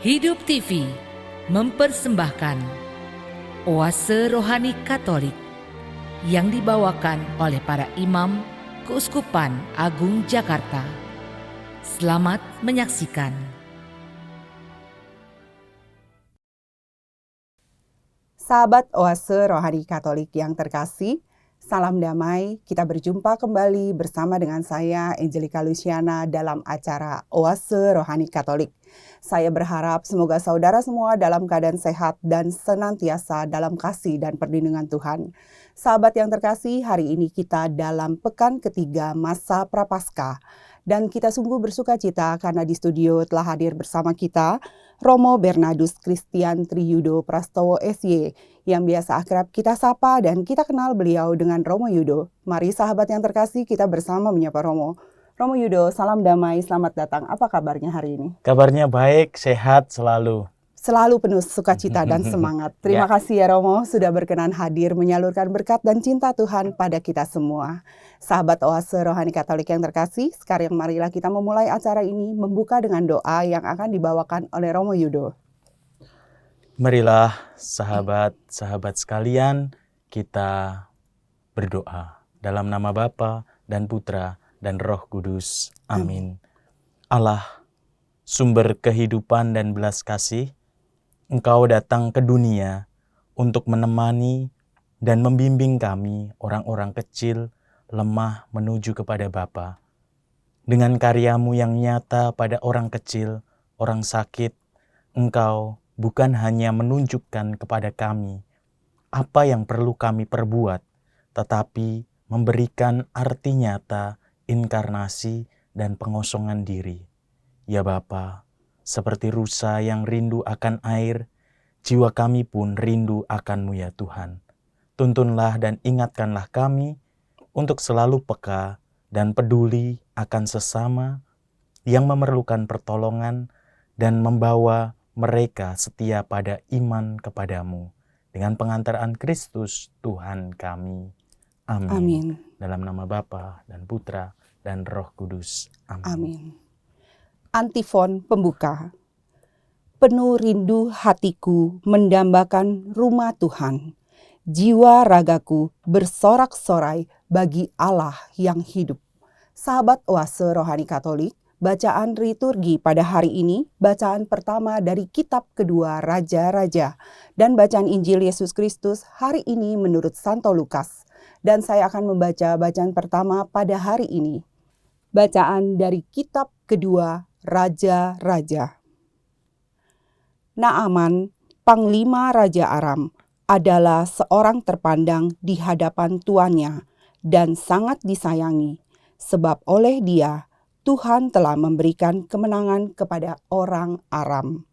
Hidup TV mempersembahkan Oase Rohani Katolik yang dibawakan oleh para imam Keuskupan Agung Jakarta. Selamat menyaksikan. Sahabat Oase Rohani Katolik yang terkasih, salam damai. Kita berjumpa kembali bersama dengan saya, Angelika Luciana, dalam acara Oase Rohani Katolik. Saya berharap semoga saudara semua dalam keadaan sehat dan senantiasa dalam kasih dan perlindungan Tuhan. Sahabat yang terkasih, hari ini kita dalam pekan ketiga masa Prapaskah. Dan kita sungguh bersuka cita karena di studio telah hadir bersama kita Romo Bernardus Christian Triyudo Prastowo SY yang biasa akrab kita sapa dan kita kenal beliau dengan Romo Yudo. Mari sahabat yang terkasih kita bersama menyapa Romo. Romo Yudo, salam damai, selamat datang. Apa kabarnya hari ini? Kabarnya baik, sehat selalu. Selalu penuh sukacita dan semangat. Terima kasih ya Romo sudah berkenan hadir menyalurkan berkat dan cinta Tuhan pada kita semua. Sahabat Oase Rohani Katolik yang terkasih, sekarang marilah kita memulai acara ini membuka dengan doa yang akan dibawakan oleh Romo Yudo. Marilah sahabat-sahabat sekalian, kita berdoa dalam nama Bapa dan Putra dan Roh Kudus. Amin. Allah, sumber kehidupan dan belas kasih, Engkau datang ke dunia untuk menemani dan membimbing kami, orang-orang kecil, lemah menuju kepada Bapa. Dengan karyamu yang nyata pada orang kecil, orang sakit, Engkau bukan hanya menunjukkan kepada kami apa yang perlu kami perbuat, tetapi memberikan arti nyata, inkarnasi, dan pengosongan diri. Ya Bapa, seperti rusa yang rindu akan air, jiwa kami pun rindu akan-Mu ya Tuhan. Tuntunlah dan ingatkanlah kami untuk selalu peka dan peduli akan sesama yang memerlukan pertolongan dan membawa mereka setia pada iman kepadamu. Dengan pengantaran Kristus Tuhan kami. Amin. Amin. Dalam nama Bapa dan Putra dan Roh Kudus. Amin. Amin. Antifon pembuka. Penuh rindu hatiku mendambakan rumah Tuhan. Jiwa ragaku bersorak-sorai bagi Allah yang hidup. Sahabat Oase Rohani Katolik, bacaan liturgi pada hari ini, bacaan pertama dari kitab kedua Raja-Raja, dan bacaan Injil Yesus Kristus hari ini menurut Santo Lukas. Dan saya akan membaca bacaan pertama pada hari ini. Bacaan dari kitab kedua Raja-Raja. Naaman, panglima Raja Aram, adalah seorang terpandang di hadapan tuannya dan sangat disayangi, sebab oleh dia Tuhan telah memberikan kemenangan kepada orang Aram.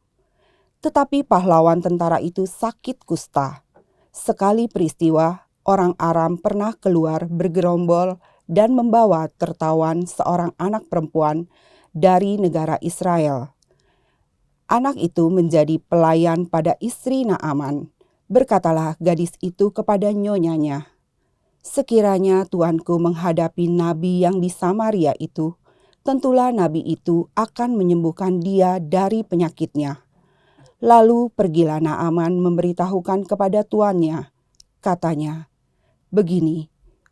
Tetapi pahlawan tentara itu sakit kusta. Sekali peristiwa, orang Aram pernah keluar bergerombol dan membawa tertawan seorang anak perempuan dari negara Israel. Anak itu menjadi pelayan pada istri Naaman. Berkatalah gadis itu kepada nyonyanya, "Sekiranya tuanku menghadapi nabi yang di Samaria itu, tentulah nabi itu akan menyembuhkan dia dari penyakitnya." Lalu pergilah Naaman memberitahukan kepada tuannya. Katanya,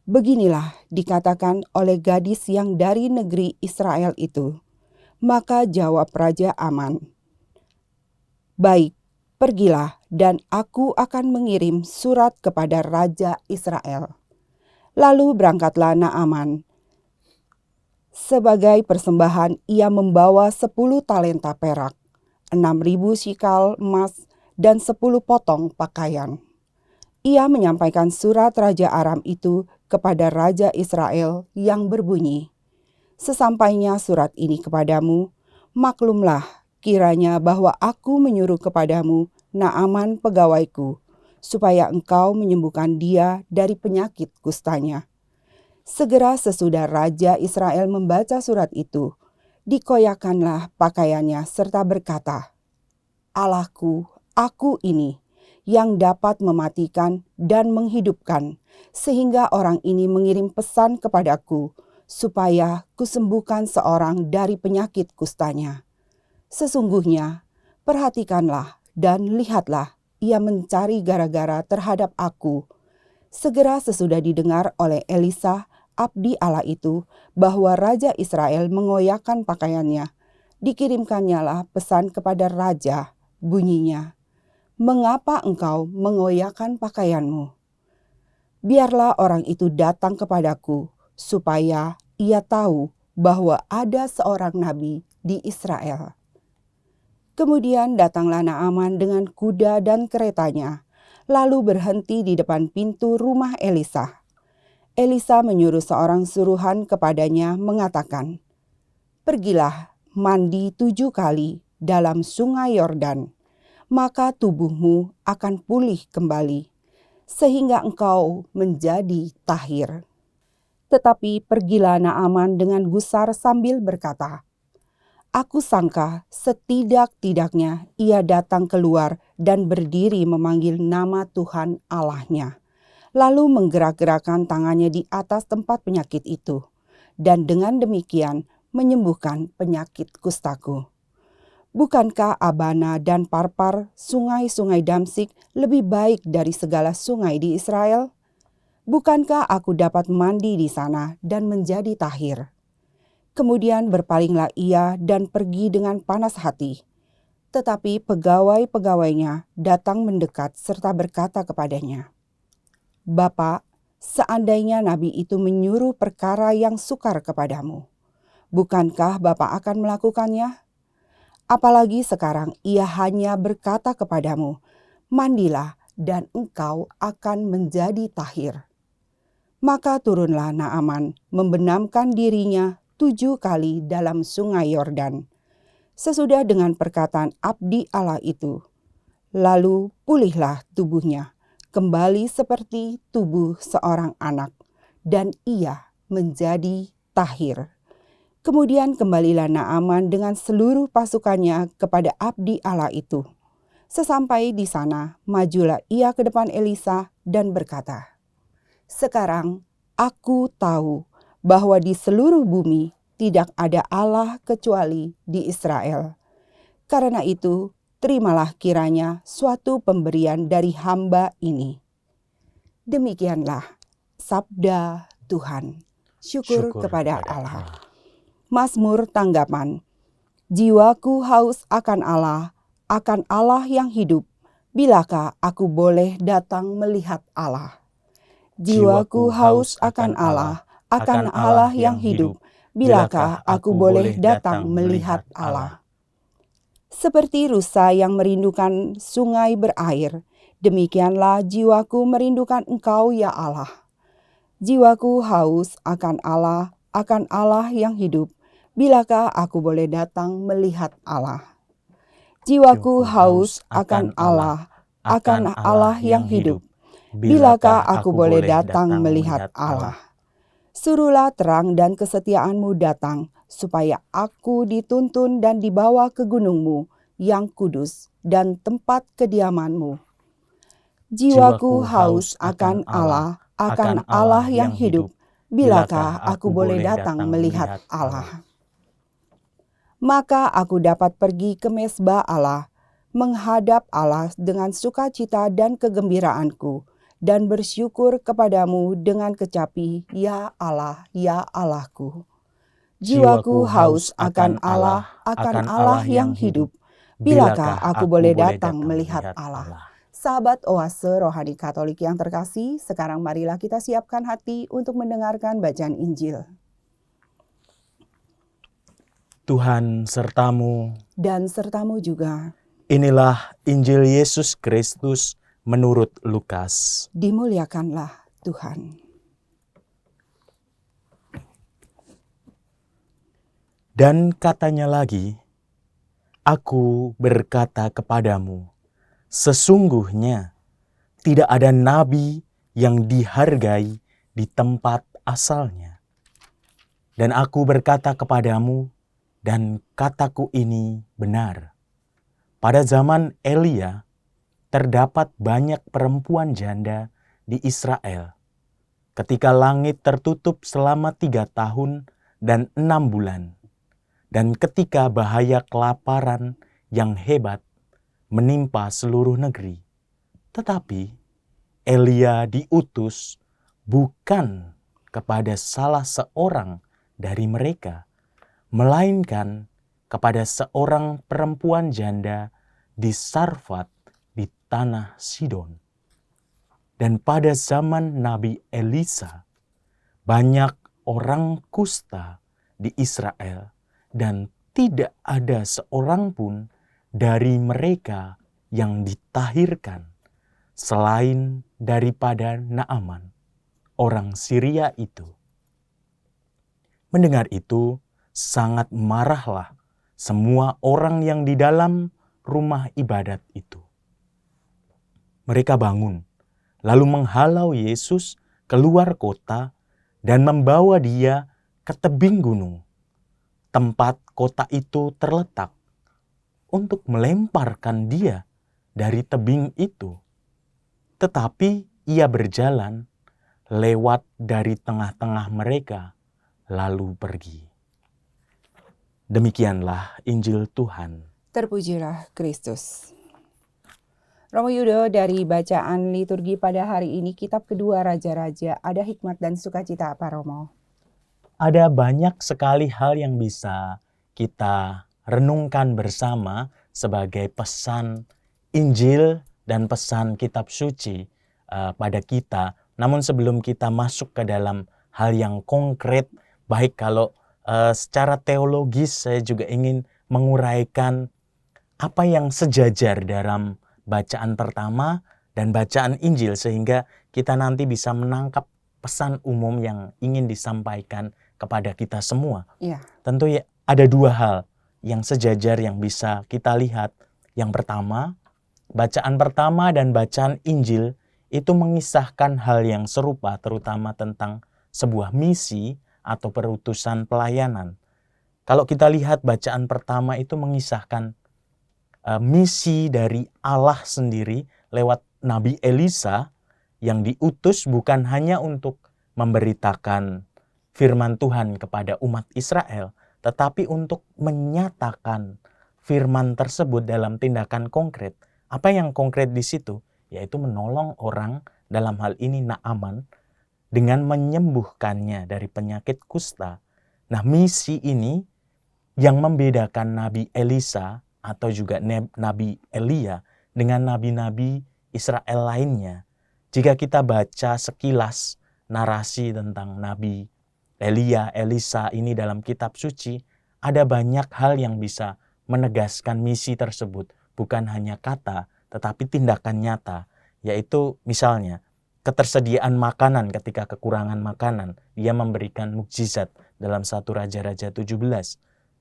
beginilah dikatakan oleh gadis yang dari negeri Israel itu. Maka jawab Raja Aman, "Baik, pergilah dan aku akan mengirim surat kepada Raja Israel." Lalu berangkatlah Naaman. Sebagai persembahan ia membawa 10 talenta perak, 6.000 shikal emas, dan 10 potong pakaian. Ia menyampaikan surat Raja Aram itu kepada Raja Israel yang berbunyi, "Sesampainya surat ini kepadamu, maklumlah kiranya bahwa aku menyuruh kepadamu Naaman pegawaiku, supaya engkau menyembuhkan dia dari penyakit kustanya." Segera sesudah Raja Israel membaca surat itu, dikoyakkanlah pakaiannya serta berkata, "Allahku, aku ini yang dapat mematikan dan menghidupkan, sehingga orang ini mengirim pesan kepadaku, supaya kusembuhkan seorang dari penyakit kustanya. Sesungguhnya Perhatikanlah dan lihatlah, ia mencari gara-gara terhadap aku. Segera sesudah didengar oleh Elisa, abdi Allah itu, bahwa Raja Israel mengoyakkan pakaiannya, dikirimkannyalah pesan kepada Raja, bunyinya, "Mengapa engkau mengoyakkan pakaianmu? Biarlah orang itu datang kepadaku, supaya ia tahu bahwa ada seorang nabi di Israel." Kemudian datanglah Naaman dengan kuda dan keretanya, lalu berhenti di depan pintu rumah Elisa. Elisa menyuruh seorang suruhan kepadanya mengatakan, "Pergilah, mandi 7 kali dalam sungai Yordan, maka tubuhmu akan pulih kembali, sehingga engkau menjadi tahir." Tetapi pergilah Naaman dengan gusar sambil berkata, "Aku sangka setidak-tidaknya ia datang keluar dan berdiri memanggil nama Tuhan Allahnya, lalu menggerak-gerakkan tangannya di atas tempat penyakit itu, dan dengan demikian menyembuhkan penyakit kustaku. Bukankah Abana dan Parpar, sungai-sungai Damsik, lebih baik dari segala sungai di Israel? Bukankah aku dapat mandi di sana dan menjadi tahir?" Kemudian berpalinglah ia dan pergi dengan panas hati. Tetapi pegawai-pegawainya datang mendekat serta berkata kepadanya, "Bapak, seandainya nabi itu menyuruh perkara yang sukar kepadamu, bukankah Bapak akan melakukannya? Apalagi sekarang ia hanya berkata kepadamu, 'Mandilah dan engkau akan menjadi tahir.'" Maka turunlah Naaman membenamkan dirinya 7 kali dalam sungai Yordan, sesudah dengan perkataan abdi Allah itu. Lalu pulihlah tubuhnya, kembali seperti tubuh seorang anak, dan ia menjadi tahir. Kemudian kembalilah Naaman dengan seluruh pasukannya kepada abdi Allah itu. Sesampai di sana, majulah ia ke depan Elisa dan berkata, "Sekarang aku tahu bahwa di seluruh bumi tidak ada Allah kecuali di Israel. Karena itu, terimalah kiranya suatu pemberian dari hamba ini." Demikianlah sabda Tuhan. Syukur kepada Allah. Mazmur tanggapan. Jiwaku haus akan Allah yang hidup. Bilakah aku boleh datang melihat Allah? Jiwaku haus akan Allah yang hidup. Bilakah aku boleh datang melihat Allah? Seperti rusa yang merindukan sungai berair, demikianlah jiwaku merindukan Engkau ya Allah. Jiwaku haus akan Allah yang hidup. Bilakah aku boleh datang melihat Allah? Jiwaku haus akan Allah yang hidup. Bilakah aku boleh datang melihat Allah? Suruhlah terang dan kesetiaan-Mu datang, supaya aku dituntun dan dibawa ke gunung-Mu yang kudus dan tempat kediaman-Mu. Jiwaku haus akan Allah yang hidup. Bilakah aku boleh datang melihat Allah? Maka aku dapat pergi ke mesbah Allah, menghadap Allah dengan sukacita dan kegembiraanku, dan bersyukur kepadamu dengan kecapi, ya Allah, ya Allahku. Jiwaku haus akan Allah yang hidup. Bilakah aku boleh datang melihat Allah? Sahabat Oase Rohani Katolik yang terkasih, sekarang marilah kita siapkan hati untuk mendengarkan bacaan Injil. Tuhan sertamu, Dan sertamu juga. inilah Injil Yesus Kristus menurut Lukas. Dimuliakanlah Tuhan. Dan katanya lagi, "Aku berkata kepadamu, sesungguhnya tidak ada nabi yang dihargai di tempat asalnya. Dan aku berkata kepadamu, dan kataku ini benar. Pada zaman Elia, terdapat banyak perempuan janda di Israel. Ketika langit tertutup selama 3 tahun dan 6 bulan, dan ketika bahaya kelaparan yang hebat menimpa seluruh negeri. Tetapi Elia diutus bukan kepada salah seorang dari mereka, melainkan kepada seorang perempuan janda di Sarfat di tanah Sidon. Dan pada zaman Nabi Elisa, banyak orang kusta di Israel dan tidak ada seorang pun dari mereka yang ditahirkan selain daripada Naaman, orang Syria itu. Mendengar itu, sangat marahlah semua orang yang di dalam rumah ibadat itu. Mereka bangun, lalu menghalau Yesus keluar kota dan membawa dia ke tebing gunung, tempat kota itu terletak, untuk melemparkan dia dari tebing itu. Tetapi ia berjalan lewat dari tengah-tengah mereka, lalu pergi. Demikianlah Injil Tuhan. Terpujilah Kristus. Romo Yudo, dari bacaan liturgi pada hari ini, kitab kedua Raja-Raja, ada hikmat dan sukacita apa, Romo? Ada banyak sekali hal yang bisa kita renungkan bersama sebagai pesan Injil dan pesan kitab suci pada kita. Namun sebelum kita masuk ke dalam hal yang konkret, baik kalau secara teologis saya juga ingin menguraikan apa yang sejajar dalam bacaan pertama dan bacaan Injil, sehingga kita nanti bisa menangkap pesan umum yang ingin disampaikan kepada kita semua. Iya. Tentu ya, ada dua hal yang sejajar yang bisa kita lihat. Yang pertama, bacaan pertama dan bacaan Injil itu mengisahkan hal yang serupa, terutama tentang sebuah misi atau perutusan pelayanan. Kalau kita lihat bacaan pertama itu mengisahkan misi dari Allah sendiri lewat Nabi Elisa yang diutus bukan hanya untuk memberitakan firman Tuhan kepada umat Israel, tetapi untuk menyatakan firman tersebut dalam tindakan konkret. Apa yang konkret di situ? Yaitu menolong orang, dalam hal ini Naaman, dengan menyembuhkannya dari penyakit kusta. Nah, misi ini yang membedakan Nabi Elisa atau juga Nabi Elia dengan nabi-nabi Israel lainnya. Jika kita baca sekilas narasi tentang Nabi Elia, Elisa ini dalam kitab suci, ada banyak hal yang bisa menegaskan misi tersebut. Bukan hanya kata, tetapi tindakan nyata. Yaitu misalnya, ketersediaan makanan ketika kekurangan makanan. Dia memberikan mukjizat dalam 1 Raja-Raja 17.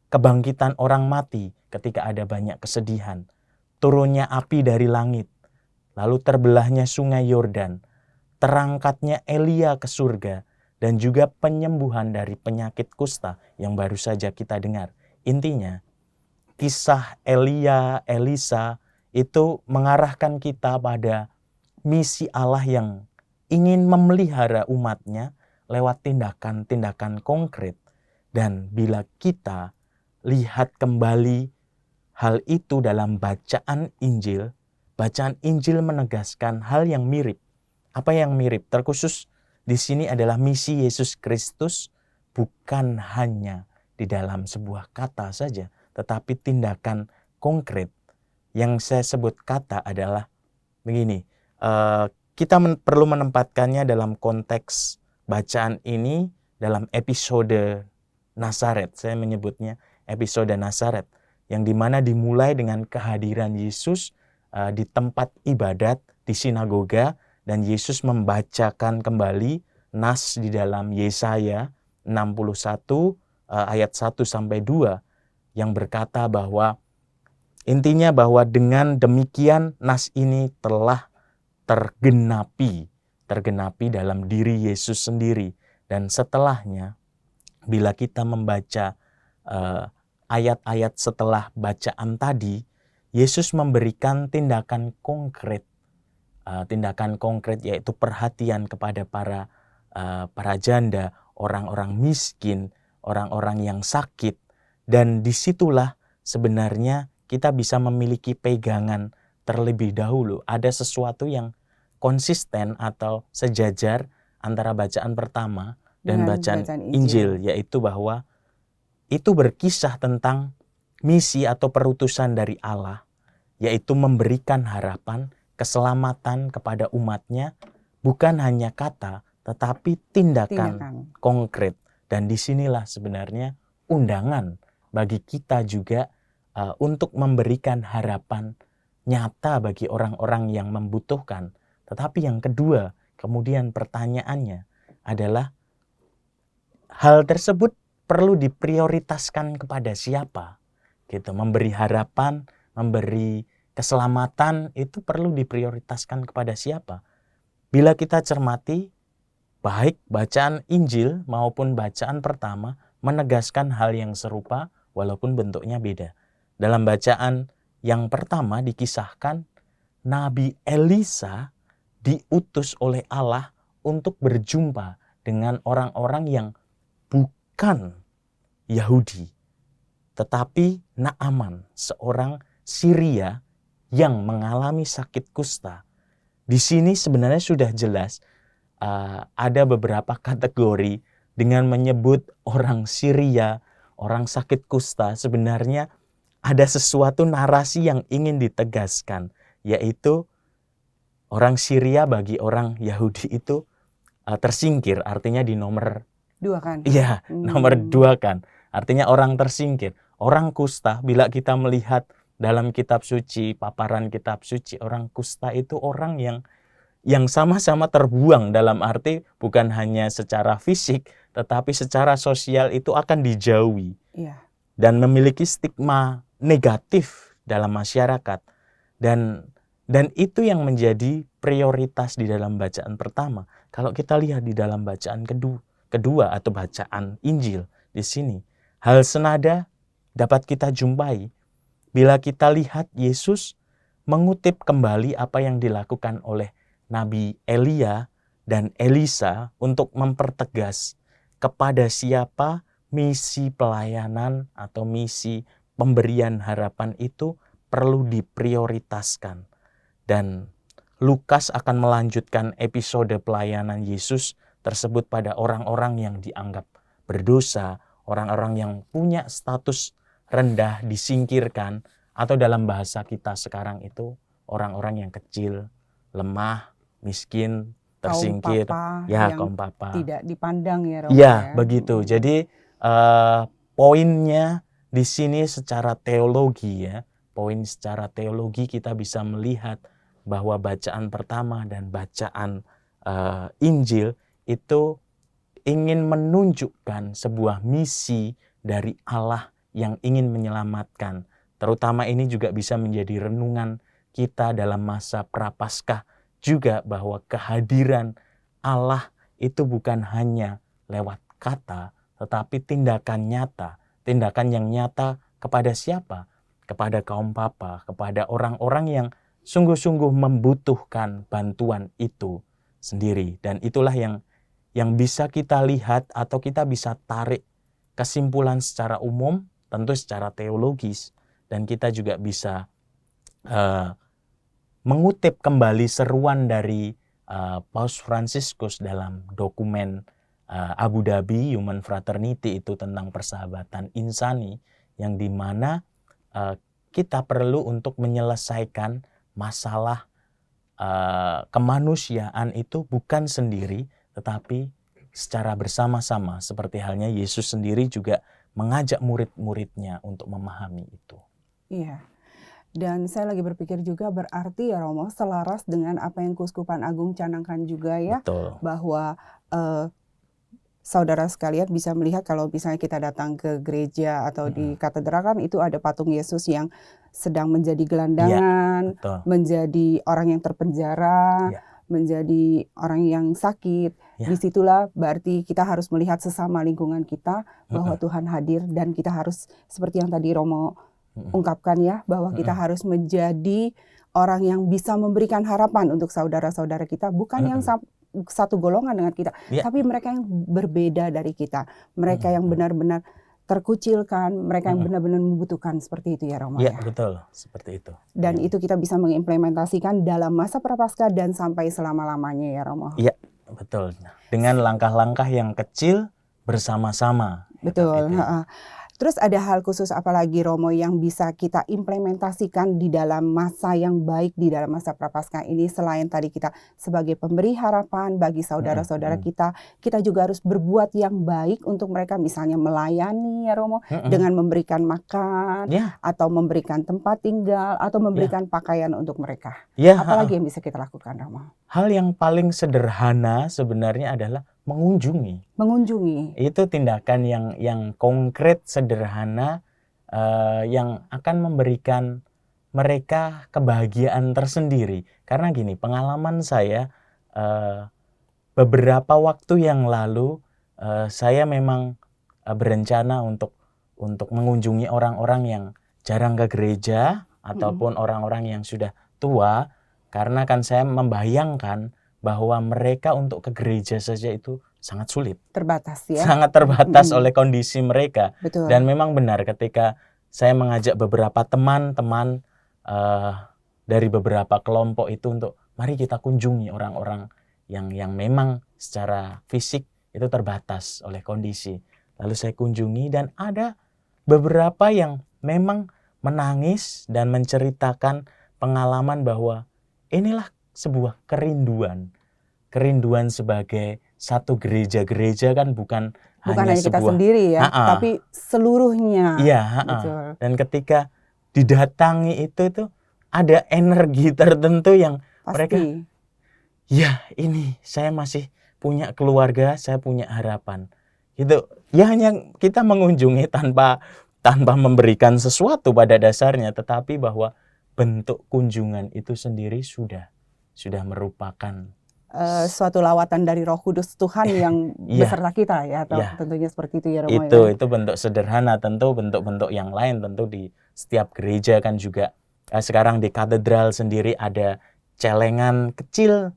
Kebangkitan orang mati ketika ada banyak kesedihan. Turunnya api dari langit. Lalu terbelahnya sungai Yordan. Terangkatnya Elia ke surga. Dan juga penyembuhan dari penyakit kusta yang baru saja kita dengar. Intinya, kisah Elia, Elisa itu mengarahkan kita pada misi Allah yang ingin memelihara umatnya lewat tindakan-tindakan konkret. Dan bila kita lihat kembali hal itu dalam bacaan Injil menegaskan hal yang mirip. Apa yang mirip? Terkhusus di sini adalah misi Yesus Kristus bukan hanya di dalam sebuah kata saja, tetapi tindakan konkret. Yang saya sebut kata adalah begini, kita perlu menempatkannya dalam konteks bacaan ini dalam episode Nazaret. Saya menyebutnya episode Nazaret, yang dimana dimulai dengan kehadiran Yesus di tempat ibadat di sinagoga, dan Yesus membacakan kembali nas di dalam Yesaya 61 ayat 1-2 yang berkata bahwa intinya bahwa dengan demikian nas ini telah tergenapi dalam diri Yesus sendiri. Dan setelahnya, bila kita membaca ayat-ayat setelah bacaan tadi, Yesus memberikan tindakan konkret yaitu perhatian kepada para janda, orang-orang miskin, orang-orang yang sakit. Dan disitulah sebenarnya kita bisa memiliki pegangan terlebih dahulu. Ada sesuatu yang konsisten atau sejajar antara bacaan pertama dan Dengan bacaan bacaan Injil, yaitu bahwa itu berkisah tentang misi atau perutusan dari Allah, yaitu memberikan harapan, keselamatan kepada umatnya, bukan hanya kata, tetapi tindakan konkret. Dan disinilah sebenarnya undangan bagi kita juga untuk memberikan harapan nyata bagi orang-orang yang membutuhkan. Tetapi yang kedua, kemudian pertanyaannya adalah hal tersebut perlu diprioritaskan kepada siapa? Gitu, memberi harapan, memberi keselamatan itu perlu diprioritaskan kepada siapa? Bila kita cermati, baik bacaan Injil maupun bacaan pertama menegaskan hal yang serupa walaupun bentuknya beda. Dalam bacaan yang pertama dikisahkan Nabi Elisa diutus oleh Allah untuk berjumpa dengan orang-orang yang bukan Yahudi, tetapi Naaman, seorang Syria yang mengalami sakit kusta. Di sini sebenarnya sudah jelas ada beberapa kategori dengan menyebut orang Syria, orang sakit kusta. Sebenarnya ada sesuatu narasi yang ingin ditegaskan, yaitu orang Syria bagi orang Yahudi itu tersingkir, artinya di nomor 2 kan? Iya, nomor 2 kan. Artinya orang tersingkir. Orang kusta, bila kita melihat dalam kitab suci, paparan kitab suci, orang kusta itu orang yang sama-sama terbuang, dalam arti bukan hanya secara fisik, tetapi secara sosial itu akan dijauhi. Iya. Dan memiliki stigma negatif dalam masyarakat. Dan itu yang menjadi prioritas di dalam bacaan pertama. Kalau kita lihat di dalam bacaan kedua atau bacaan Injil di sini, hal senada dapat kita jumpai bila kita lihat Yesus mengutip kembali apa yang dilakukan oleh Nabi Elia dan Elisa untuk mempertegas kepada siapa misi pelayanan atau misi pemberian harapan itu perlu diprioritaskan. Dan Lukas akan melanjutkan episode pelayanan Yesus tersebut pada orang-orang yang dianggap berdosa, orang-orang yang punya status rendah, disingkirkan, atau dalam bahasa kita sekarang itu orang-orang yang kecil, lemah, miskin, tersingkir, kaum papa. Tidak dipandang ya, Romo. Ya, begitu. Jadi poinnya di sini secara teologi ya, poin secara teologi kita bisa melihat bahwa bacaan pertama dan bacaan Injil itu ingin menunjukkan sebuah misi dari Allah yang ingin menyelamatkan. Terutama ini juga bisa menjadi renungan kita dalam masa Prapaskah juga, bahwa kehadiran Allah itu bukan hanya lewat kata, tetapi tindakan nyata. Tindakan yang nyata kepada siapa? Kepada kaum papa, kepada orang-orang yang sungguh-sungguh membutuhkan bantuan itu sendiri. Dan itulah yang bisa kita lihat atau kita bisa tarik kesimpulan secara umum, tentu secara teologis. Dan kita juga bisa mengutip kembali seruan dari Paus Fransiskus dalam dokumen Abu Dhabi Human Fraternity itu tentang persahabatan insani, yang dimana kita perlu untuk menyelesaikan masalah kemanusiaan itu bukan sendiri, tetapi secara bersama-sama, seperti halnya Yesus sendiri juga mengajak murid-muridnya untuk memahami itu. Iya. Dan saya lagi berpikir juga berarti ya Romo, selaras dengan apa yang Keuskupan Agung canangkan juga ya. Betul. Bahwa saudara sekalian bisa melihat kalau misalnya kita datang ke gereja atau di katedral kan itu ada patung Yesus yang sedang menjadi gelandangan, ya, menjadi orang yang terpenjara, ya, menjadi orang yang sakit. ya. Disitulah berarti kita harus melihat sesama lingkungan kita bahwa Tuhan hadir, dan kita harus seperti yang tadi Romo ungkapkan ya, bahwa kita harus menjadi orang yang bisa memberikan harapan untuk saudara-saudara kita, bukan yang satu golongan dengan kita, ya, tapi mereka yang berbeda dari kita, mereka yang benar-benar terkucilkan, mereka yang Mm-mm. benar-benar membutuhkan, seperti itu ya Romo Ya, ya. betul, seperti itu. Dan itu kita bisa mengimplementasikan dalam masa Prapaskah dan sampai selama-lamanya ya Romo. Iya, betul. Dengan langkah-langkah yang kecil bersama-sama. Ya, Betul. itu. Terus ada hal khusus apa lagi Romo yang bisa kita implementasikan di dalam masa yang baik di dalam masa Prapaskah ini, selain tadi kita sebagai pemberi harapan bagi saudara-saudara kita juga harus berbuat yang baik untuk mereka, misalnya melayani ya Romo, dengan memberikan makan, Ya, atau memberikan tempat tinggal, atau memberikan pakaian untuk mereka. ya. Apalagi yang bisa kita lakukan Romo? Hal yang paling sederhana sebenarnya adalah mengunjungi. Mengunjungi. Itu tindakan yang konkret, sederhana, yang akan memberikan mereka kebahagiaan tersendiri. Karena gini, pengalaman saya beberapa waktu yang lalu, saya memang berencana untuk mengunjungi orang-orang yang jarang ke gereja ataupun orang-orang yang sudah tua, karena kan saya membayangkan bahwa mereka untuk ke gereja saja itu sangat sulit. Terbatas ya. Sangat terbatas oleh kondisi mereka. Betul. Dan memang benar ketika saya mengajak beberapa teman-teman dari beberapa kelompok itu untuk mari kita kunjungi orang-orang yang memang secara fisik itu terbatas oleh kondisi. Lalu saya kunjungi dan ada beberapa yang memang menangis dan menceritakan pengalaman bahwa inilah sebuah kerinduan. Kerinduan sebagai satu gereja-gereja kan bukan hanya kita sebuah, sendiri ya, tapi seluruhnya. Iya, Betul. Dan ketika didatangi itu ada energi tertentu yang Pasti. mereka, ya ini saya masih punya keluarga, saya punya harapan. Gitu. Ya hanya kita mengunjungi tanpa memberikan sesuatu pada dasarnya, tetapi bahwa bentuk kunjungan itu sendiri sudah merupakan suatu lawatan dari Roh Kudus Tuhan yang beserta kita ya, atau tentunya seperti itu ya Romo. Itu bentuk sederhana, tentu bentuk-bentuk yang lain tentu di setiap gereja kan juga. Sekarang di katedral sendiri ada celengan kecil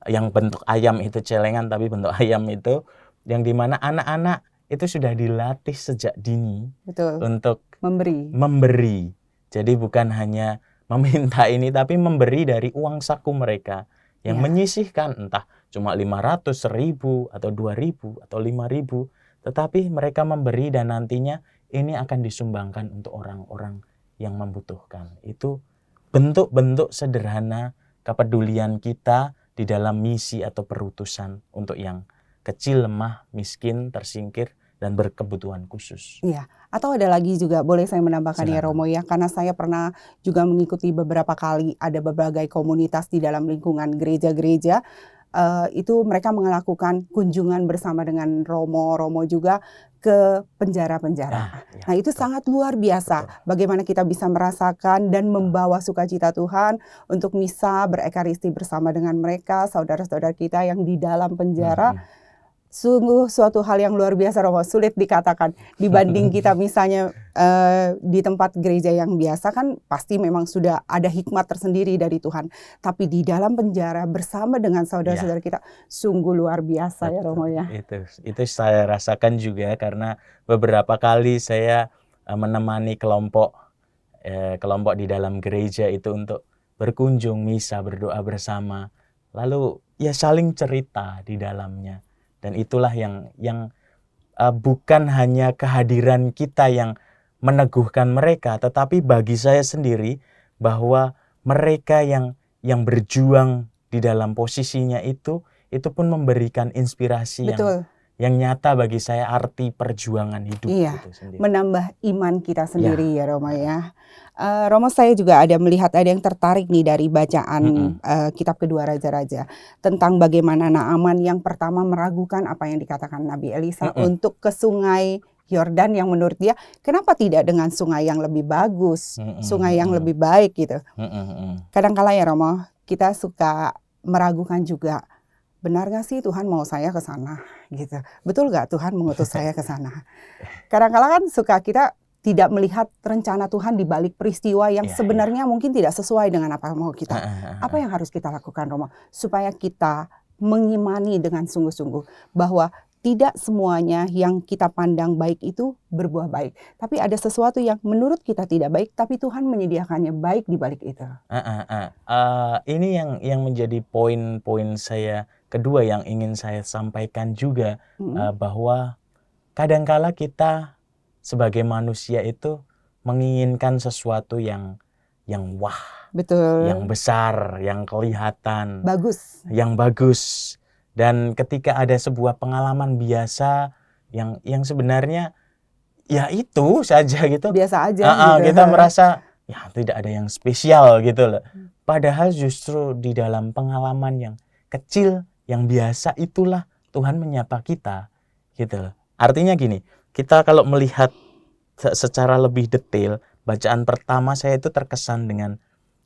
yang bentuk ayam, itu celengan tapi bentuk ayam itu, yang dimana anak-anak itu sudah dilatih sejak dini. Betul. Untuk memberi. Jadi bukan hanya meminta ini, tapi memberi dari uang saku mereka yang menyisihkan entah cuma 500, 1000 atau 2000 atau 5000, tetapi mereka memberi dan nantinya ini akan disumbangkan untuk orang-orang yang membutuhkan. Itu bentuk-bentuk sederhana kepedulian kita di dalam misi atau perutusan untuk yang kecil, lemah, miskin, tersingkir, dan berkebutuhan khusus. Iya, atau ada lagi juga, boleh saya menambahkan ya Romo ya, karena saya pernah juga mengikuti beberapa kali ada berbagai komunitas di dalam lingkungan gereja-gereja, itu mereka melakukan kunjungan bersama dengan Romo juga ke penjara-penjara. Nah itu sangat luar biasa, bagaimana kita bisa merasakan dan membawa sukacita Tuhan untuk misa berekaristi bersama dengan mereka, saudara-saudara kita yang di dalam penjara. Sungguh suatu hal yang luar biasa Romo, sulit dikatakan dibanding kita misalnya di tempat gereja yang biasa kan pasti memang sudah ada hikmat tersendiri dari Tuhan, tapi di dalam penjara bersama dengan saudara-saudara kita sungguh luar biasa. Betul, ya Romo ya. Itu saya rasakan juga karena beberapa kali saya menemani kelompok di dalam gereja itu untuk berkunjung misa, berdoa bersama, lalu ya saling cerita di dalamnya. Dan itulah yang bukan hanya kehadiran kita yang meneguhkan mereka, tetapi bagi saya sendiri bahwa mereka yang berjuang di dalam posisinya itu pun memberikan inspirasi yang nyata bagi saya, arti perjuangan hidup itu sendiri. Menambah iman kita sendiri ya Romo ya. Romo, saya juga ada yang tertarik nih dari bacaan kitab kedua Raja-Raja tentang bagaimana Naaman yang pertama meragukan apa yang dikatakan Nabi Elisa untuk ke sungai Yordan yang menurut dia kenapa tidak dengan sungai yang lebih bagus, sungai yang lebih baik gitu. Kadang-kala ya Romo, kita suka meragukan juga. Benar gak sih Tuhan mau saya ke sana gitu? Betul gak Tuhan mengutus saya ke sana? Kadang-kala kan suka kita tidak melihat rencana Tuhan di balik peristiwa yang sebenarnya mungkin tidak sesuai dengan apa yang mau kita. Apa yang harus kita lakukan Romo? Supaya kita mengimani dengan sungguh-sungguh bahwa tidak semuanya yang kita pandang baik itu berbuah baik. Tapi ada sesuatu yang menurut kita tidak baik, tapi Tuhan menyediakannya baik di balik itu. Ini yang menjadi poin-poin saya kedua yang ingin saya sampaikan juga, bahwa kadangkala kita sebagai manusia itu menginginkan sesuatu yang wah, Betul. yang besar, yang kelihatan, Bagus. yang bagus. Dan ketika ada sebuah pengalaman biasa yang sebenarnya ya itu saja gitu, Biasa aja gitu. kita merasa ya tidak ada yang spesial gitu loh. Padahal justru di dalam pengalaman yang kecil, yang biasa itulah Tuhan menyapa kita gitu loh. Artinya gini, kita kalau melihat secara lebih detail, bacaan pertama saya itu terkesan dengan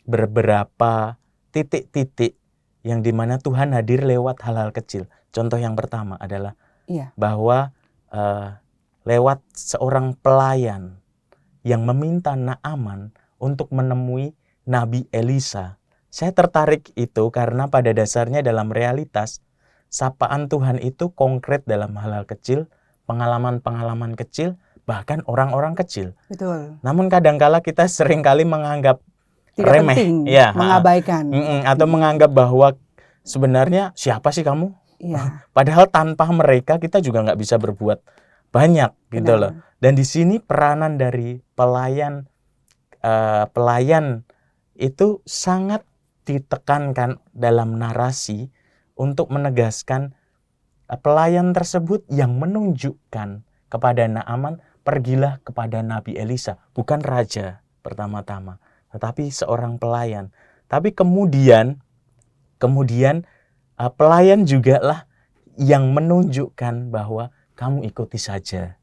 beberapa titik-titik yang dimana Tuhan hadir lewat hal-hal kecil. Contoh yang pertama adalah bahwa lewat seorang pelayan yang meminta Naaman untuk menemui Nabi Elisa. Saya tertarik itu karena pada dasarnya dalam realitas sapaan Tuhan itu konkret dalam hal-hal kecil, pengalaman-pengalaman kecil, bahkan orang-orang kecil. Betul. Namun kadangkala kita seringkali menganggap tidak remeh, penting, mengabaikan. Atau menganggap bahwa sebenarnya siapa sih kamu? Padahal tanpa mereka kita juga nggak bisa berbuat banyak gitu loh. Dan di sini peranan dari pelayan itu sangat ditekankan dalam narasi untuk menegaskan pelayan tersebut yang menunjukkan kepada Naaman, pergilah kepada Nabi Elisa, bukan raja pertama-tama, tetapi seorang pelayan. Tapi kemudian pelayan juga lah yang menunjukkan bahwa kamu ikuti saja.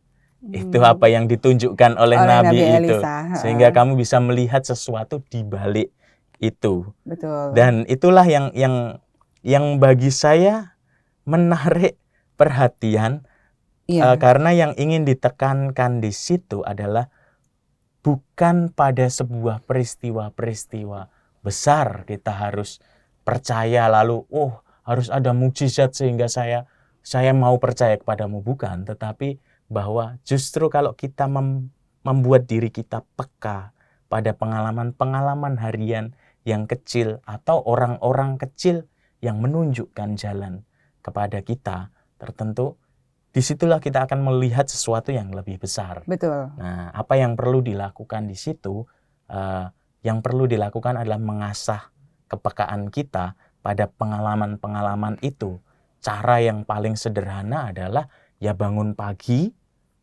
Itu apa yang ditunjukkan oleh Nabi itu. Sehingga kamu bisa melihat sesuatu di balik itu. Betul. Dan itulah yang bagi saya menarik perhatian, karena yang ingin ditekankan di situ adalah bukan pada sebuah peristiwa-peristiwa besar kita harus percaya lalu harus ada mukjizat sehingga saya mau percaya kepadamu, bukan, tetapi bahwa justru kalau kita membuat diri kita peka pada pengalaman-pengalaman harian yang kecil atau orang-orang kecil yang menunjukkan jalan kepada kita tertentu, disitulah kita akan melihat sesuatu yang lebih besar. Betul. Nah, apa yang perlu dilakukan di situ? Yang perlu dilakukan adalah mengasah kepekaan kita pada pengalaman-pengalaman itu. Cara yang paling sederhana adalah ya bangun pagi,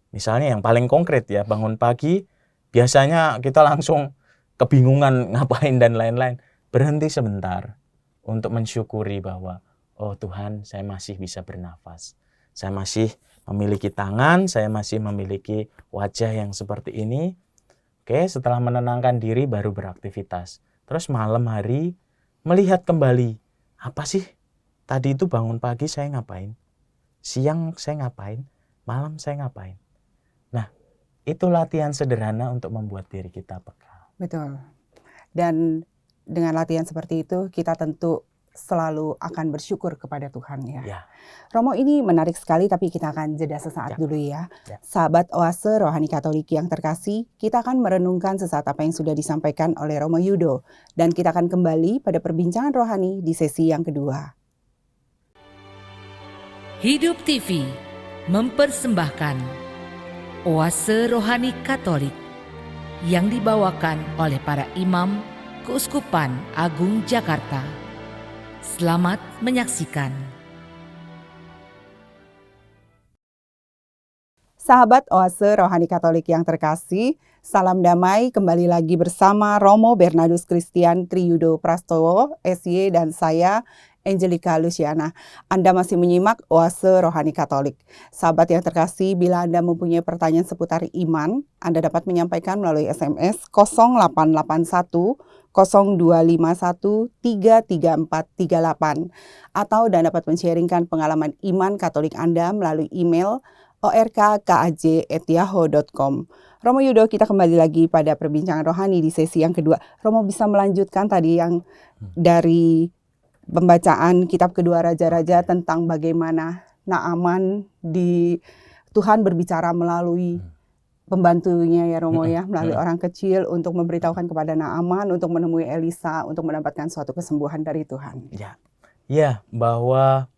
misalnya yang paling konkret ya, bangun pagi, biasanya kita langsung kebingungan ngapain dan lain-lain. Berhenti sebentar untuk mensyukuri bahwa oh Tuhan, saya masih bisa bernafas. Saya masih memiliki tangan, saya masih memiliki wajah yang seperti ini. Oke, setelah menenangkan diri baru beraktivitas. Terus malam hari melihat kembali, apa sih tadi itu bangun pagi saya ngapain? Siang saya ngapain? Malam saya ngapain? Nah, itu latihan sederhana untuk membuat diri kita peka. Betul. Dan dengan latihan seperti itu kita tentu selalu akan bersyukur kepada Tuhan ya. Romo, ini menarik sekali, tapi kita akan jeda sesaat dulu ya. Sahabat Oase Rohani Katolik yang terkasih, kita akan merenungkan sesaat apa yang sudah disampaikan oleh Romo Yudo. Dan kita akan kembali pada perbincangan rohani di sesi yang kedua. Hidup TV mempersembahkan Oase Rohani Katolik yang dibawakan oleh para imam Keuskupan Agung Jakarta. Selamat menyaksikan. Sahabat Oase Rohani Katolik yang terkasih, salam damai, kembali lagi bersama Romo Bernardus Christian Triyudo Prastowo, SY, dan saya, Angelica Luciana. Anda masih menyimak Oase Rohani Katolik. Sahabat yang terkasih, bila Anda mempunyai pertanyaan seputar iman, Anda dapat menyampaikan melalui SMS 0881 0251 33438 atau Anda dapat men-sharingkan pengalaman iman Katolik Anda melalui email orkkaj@yahoo.com. Romo Yudo, kita kembali lagi pada perbincangan rohani di sesi yang kedua. Romo bisa melanjutkan tadi yang dari pembacaan kitab kedua Raja-Raja tentang bagaimana Naaman Tuhan berbicara melalui pembantunya ya Romo ya, melalui orang kecil untuk memberitahukan kepada Naaman untuk menemui Elisa untuk mendapatkan suatu kesembuhan dari Tuhan. Ya, bahwa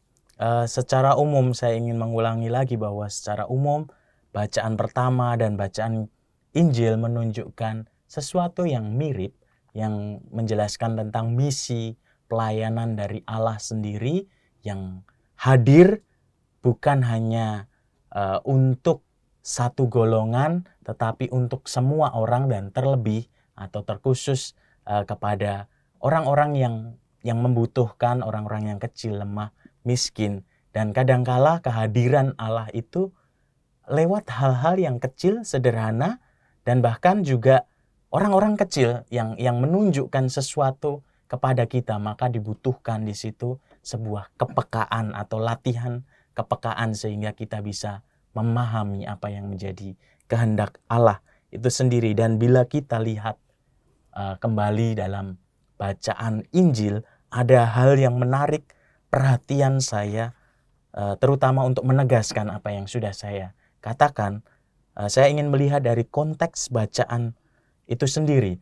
secara umum saya ingin mengulangi lagi bahwa secara umum bacaan pertama dan bacaan Injil menunjukkan sesuatu yang mirip, yang menjelaskan tentang misi pelayanan dari Allah sendiri yang hadir bukan hanya untuk satu golongan, tetapi untuk semua orang dan terlebih atau terkhusus kepada orang-orang yang membutuhkan, orang-orang yang kecil, lemah, miskin. Dan kadangkala kehadiran Allah itu lewat hal-hal yang kecil, sederhana, dan bahkan juga orang-orang kecil yang menunjukkan sesuatu kepada kita, maka dibutuhkan di situ sebuah kepekaan atau latihan kepekaan sehingga kita bisa memahami apa yang menjadi kehendak Allah itu sendiri. Dan bila kita lihat kembali dalam bacaan Injil, ada hal yang menarik perhatian saya, terutama untuk menegaskan apa yang sudah saya katakan. Saya ingin melihat dari konteks bacaan itu sendiri.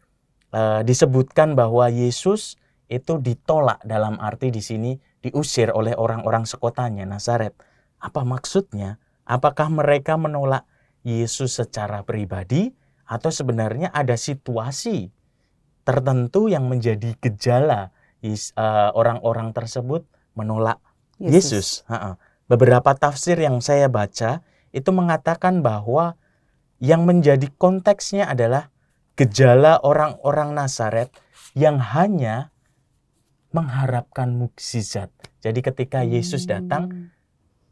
Disebutkan bahwa Yesus itu ditolak, dalam arti di sini diusir oleh orang-orang sekotanya, Nazaret. Apa maksudnya? Apakah mereka menolak Yesus secara pribadi atau sebenarnya ada situasi tertentu yang menjadi gejala orang-orang tersebut menolak Yesus? Beberapa tafsir yang saya baca itu mengatakan bahwa yang menjadi konteksnya adalah gejala orang-orang Nazaret yang hanya mengharapkan mukjizat. Jadi ketika Yesus datang,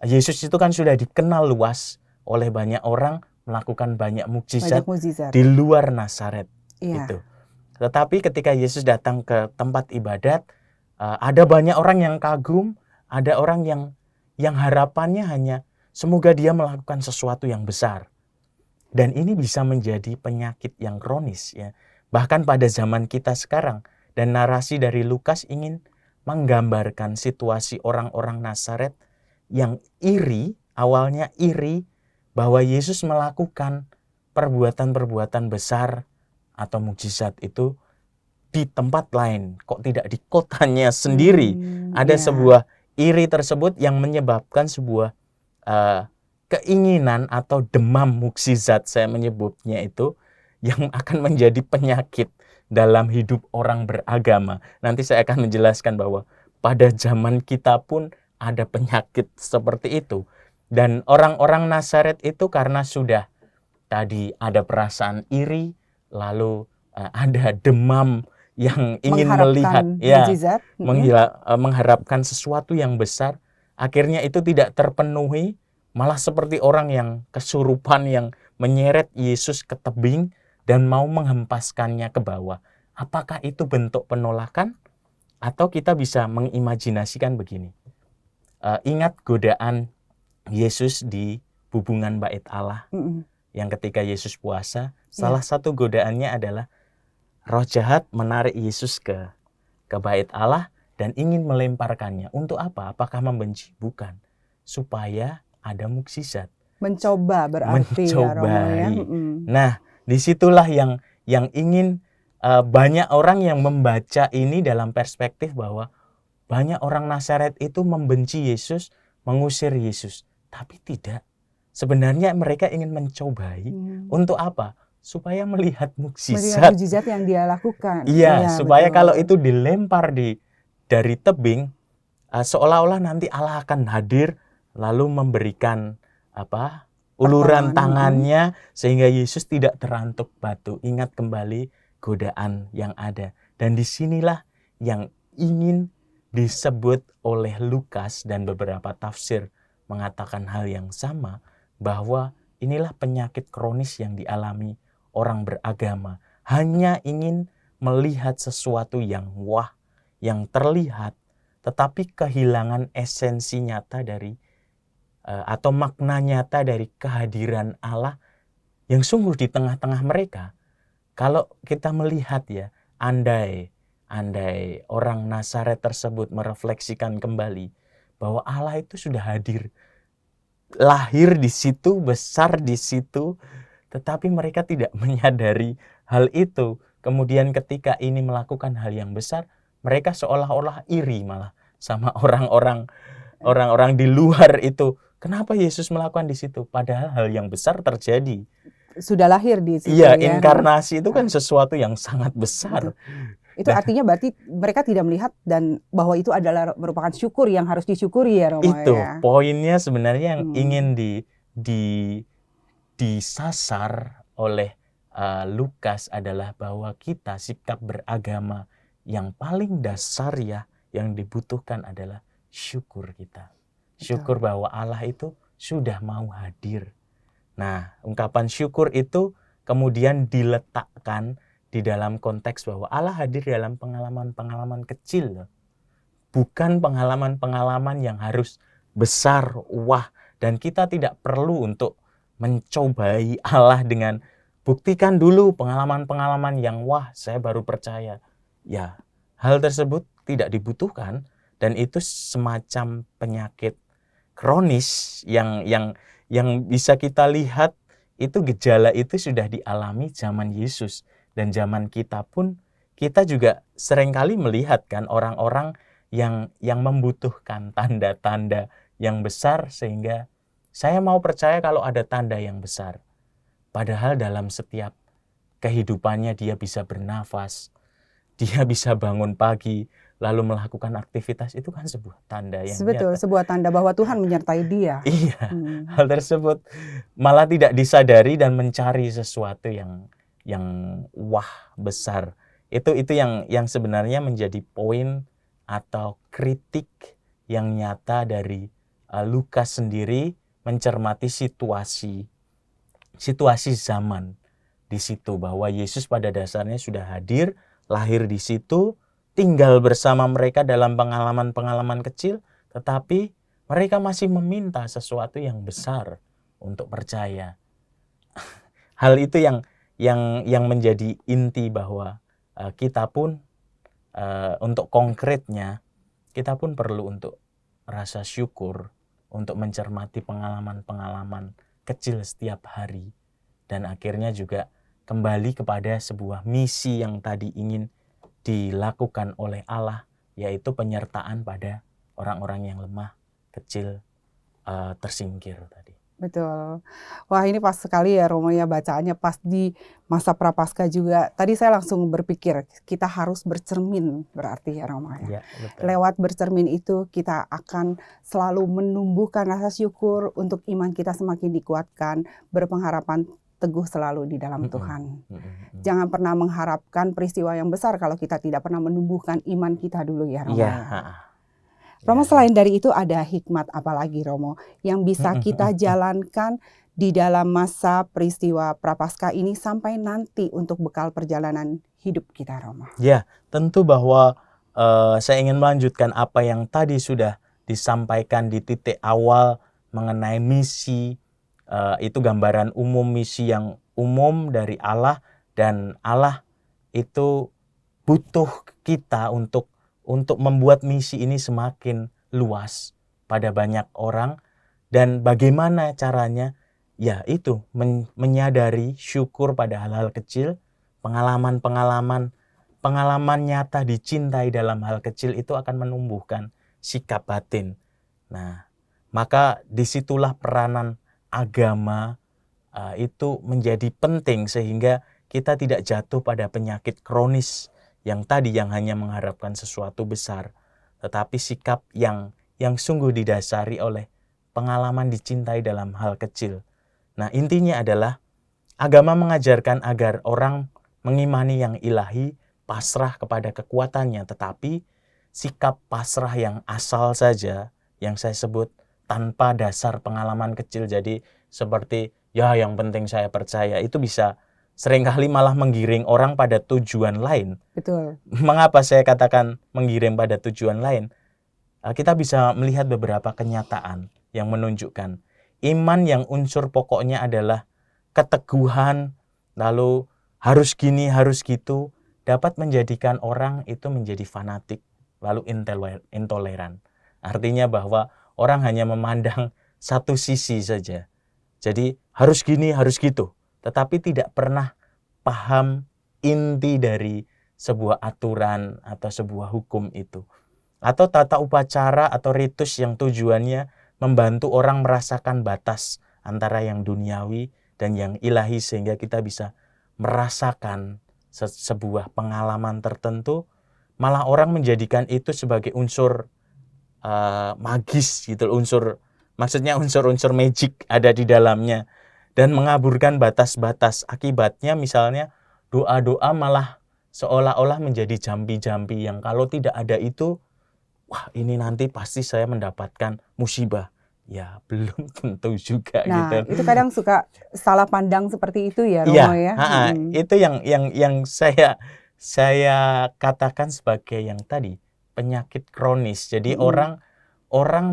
Yesus itu kan sudah dikenal luas oleh banyak orang, melakukan banyak mukjizat di luar Nazaret. Itu. Tetapi ketika Yesus datang ke tempat ibadat, ada banyak orang yang kagum, ada orang yang harapannya hanya semoga dia melakukan sesuatu yang besar. Dan ini bisa menjadi penyakit yang kronis ya. Bahkan pada zaman kita sekarang. Dan narasi dari Lukas ingin menggambarkan situasi orang-orang Nazaret yang iri, awalnya iri bahwa Yesus melakukan perbuatan-perbuatan besar atau mukjizat itu di tempat lain, kok tidak di kotanya sendiri. Ada sebuah iri tersebut yang menyebabkan sebuah keinginan atau demam mukjizat, saya menyebutnya itu, yang akan menjadi penyakit dalam hidup orang beragama. Nanti saya akan menjelaskan bahwa pada zaman kita pun ada penyakit seperti itu. Dan orang-orang Nazaret itu karena sudah tadi ada perasaan iri, lalu ada demam yang ingin melihat, mengharapkan sesuatu yang besar, akhirnya itu tidak terpenuhi, malah seperti orang yang kesurupan yang menyeret Yesus ke tebing dan mau menghempaskannya ke bawah. Apakah itu bentuk penolakan? Atau kita bisa mengimajinasikan begini. Ingat godaan Yesus di hubungan bait Allah. Yang ketika Yesus puasa, salah satu godaannya adalah roh jahat menarik Yesus ke bait Allah dan ingin melemparkannya. Untuk apa? Apakah membenci? Bukan. Supaya ada mukjizat. Mencoba berarti ya Romo ya. Nah, disitulah yang ingin banyak orang yang membaca ini dalam perspektif bahwa banyak orang Nazaret itu membenci Yesus, mengusir Yesus. Tapi tidak. Sebenarnya mereka ingin mencobai. Untuk apa? Supaya melihat mukjizat. Mukjizat yang dia lakukan. Iya, supaya betul. Kalau itu dilempar dari tebing, seolah-olah nanti Allah akan hadir lalu memberikan uluran tangannya sehingga Yesus tidak terantuk batu. Ingat kembali godaan yang ada. Dan disinilah yang ingin disebut oleh Lukas dan beberapa tafsir mengatakan hal yang sama, bahwa inilah penyakit kronis yang dialami orang beragama. Hanya ingin melihat sesuatu yang wah, yang terlihat, tetapi kehilangan esensi nyata dari atau makna nyata dari kehadiran Allah yang sungguh di tengah-tengah mereka. Kalau kita melihat ya, andai orang Nazaret tersebut merefleksikan kembali bahwa Allah itu sudah hadir lahir di situ, besar di situ, tetapi mereka tidak menyadari hal itu. Kemudian ketika ini melakukan hal yang besar, mereka seolah-olah iri malah sama orang-orang di luar itu. Kenapa Yesus melakukan di situ? Padahal hal yang besar terjadi. Sudah lahir di situ Iya, ya. inkarnasi itu kan sesuatu yang sangat besar. Itu artinya berarti mereka tidak melihat dan bahwa itu adalah merupakan syukur yang harus disyukuri ya Romo Itu ya. poinnya sebenarnya yang ingin disasar oleh Lukas adalah bahwa kita sikap beragama yang paling dasar ya, yang dibutuhkan adalah syukur kita. Syukur bahwa Allah itu sudah mau hadir. Nah, ungkapan syukur itu kemudian diletakkan di dalam konteks bahwa Allah hadir dalam pengalaman-pengalaman kecil. Bukan pengalaman-pengalaman yang harus besar, wah. Dan kita tidak perlu untuk mencobai Allah dengan buktikan dulu pengalaman-pengalaman yang wah, saya baru percaya. Ya, hal tersebut tidak dibutuhkan dan itu semacam penyakit kronis yang bisa kita lihat itu gejala itu sudah dialami zaman Yesus dan zaman kita pun kita juga seringkali melihat kan orang-orang yang membutuhkan tanda-tanda yang besar sehingga saya mau percaya kalau ada tanda yang besar. Padahal dalam setiap kehidupannya dia bisa bernafas, dia bisa bangun pagi, lalu melakukan aktivitas, itu kan sebuah tanda yang Betul, nyata. sebuah tanda bahwa Tuhan menyertai dia. Iya, hal tersebut malah tidak disadari dan mencari sesuatu yang wah, besar. Itu yang sebenarnya menjadi poin atau kritik yang nyata dari Lukas sendiri mencermati situasi zaman di situ, bahwa Yesus pada dasarnya sudah hadir, lahir di situ, tinggal bersama mereka dalam pengalaman-pengalaman kecil, tetapi mereka masih meminta sesuatu yang besar untuk percaya. Hal itu yang menjadi inti bahwa kita pun untuk konkretnya kita pun perlu untuk rasa syukur, untuk mencermati pengalaman-pengalaman kecil setiap hari, dan akhirnya juga kembali kepada sebuah misi yang tadi ingin dilakukan oleh Allah, yaitu penyertaan pada orang-orang yang lemah, kecil, tersingkir tadi. Betul. Wah, ini pas sekali ya Romo ya, bacaannya pas di masa Prapaskah juga. Tadi saya langsung berpikir kita harus bercermin berarti ya Romo ya. Ya, betul. Lewat bercermin itu kita akan selalu menumbuhkan rasa syukur untuk iman kita semakin dikuatkan, berpengharapan teguh selalu di dalam Tuhan. Jangan pernah mengharapkan peristiwa yang besar kalau kita tidak pernah menumbuhkan iman kita dulu ya Romo. Iya. Romo, selain dari itu ada hikmat apa lagi Romo yang bisa kita jalankan di dalam masa peristiwa Prapaskah ini sampai nanti untuk bekal perjalanan hidup kita Romo? Ya, tentu bahwa saya ingin melanjutkan apa yang tadi sudah disampaikan di titik awal mengenai misi. Itu gambaran umum, misi yang umum dari Allah, dan Allah itu butuh kita untuk membuat misi ini semakin luas pada banyak orang. Dan bagaimana caranya? Ya itu, menyadari syukur pada hal-hal kecil, pengalaman nyata dicintai dalam hal kecil itu akan menumbuhkan sikap batin. Nah, maka disitulah peranan agama itu menjadi penting sehingga kita tidak jatuh pada penyakit kronis yang tadi yang hanya mengharapkan sesuatu besar, tetapi sikap yang sungguh didasari oleh pengalaman dicintai dalam hal kecil. Nah, intinya adalah agama mengajarkan agar orang mengimani yang ilahi, pasrah kepada kekuatannya, tetapi sikap pasrah yang asal saja, yang saya sebut tanpa dasar pengalaman kecil, jadi seperti ya yang penting saya percaya, itu bisa seringkali malah menggiring orang pada tujuan lain. Betul. Mengapa saya katakan menggiring pada tujuan lain? Kita bisa melihat beberapa kenyataan yang menunjukkan iman yang unsur pokoknya adalah keteguhan, lalu harus gini, harus gitu, dapat menjadikan orang itu menjadi fanatik, lalu intoleran. Artinya bahwa orang hanya memandang satu sisi saja. Jadi harus gini, harus gitu. Tetapi tidak pernah paham inti dari sebuah aturan atau sebuah hukum itu. Atau tata upacara atau ritus yang tujuannya membantu orang merasakan batas antara yang duniawi dan yang ilahi, sehingga kita bisa merasakan sebuah pengalaman tertentu. Malah orang menjadikan itu sebagai unsur magis gitu, maksudnya unsur-unsur magic ada di dalamnya, dan mengaburkan batas-batas. Akibatnya misalnya doa-doa malah seolah-olah menjadi jampi-jampi yang kalau tidak ada itu, wah ini nanti pasti saya mendapatkan musibah. Ya belum tentu juga Nah, gitu. itu kadang suka salah pandang seperti itu ya, Iya, Romo ya. itu yang saya katakan sebagai yang tadi penyakit kronis. Jadi orang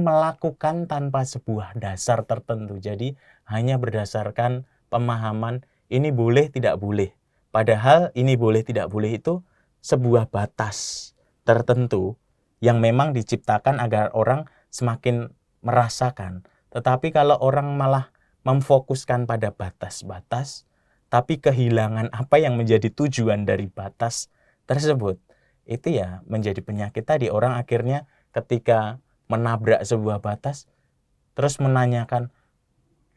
melakukan tanpa sebuah dasar tertentu. Jadi hanya berdasarkan pemahaman ini boleh tidak boleh. Padahal ini boleh tidak boleh itu sebuah batas tertentu yang memang diciptakan agar orang semakin merasakan. Tetapi kalau orang malah memfokuskan pada batas-batas, tapi kehilangan apa yang menjadi tujuan dari batas tersebut, itu ya menjadi penyakit tadi. Orang akhirnya ketika menabrak sebuah batas, terus menanyakan,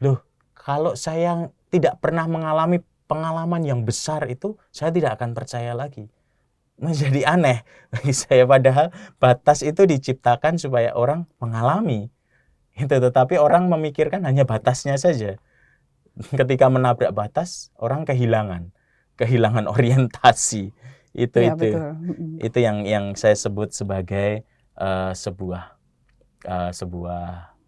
loh kalau saya tidak pernah mengalami pengalaman yang besar itu, saya tidak akan percaya lagi. Menjadi aneh bagi saya, padahal batas itu diciptakan supaya orang mengalami itu, tetapi orang memikirkan hanya batasnya saja. Ketika menabrak batas, orang kehilangan orientasi. Iya, betul. Itu yang saya sebut sebagai sebuah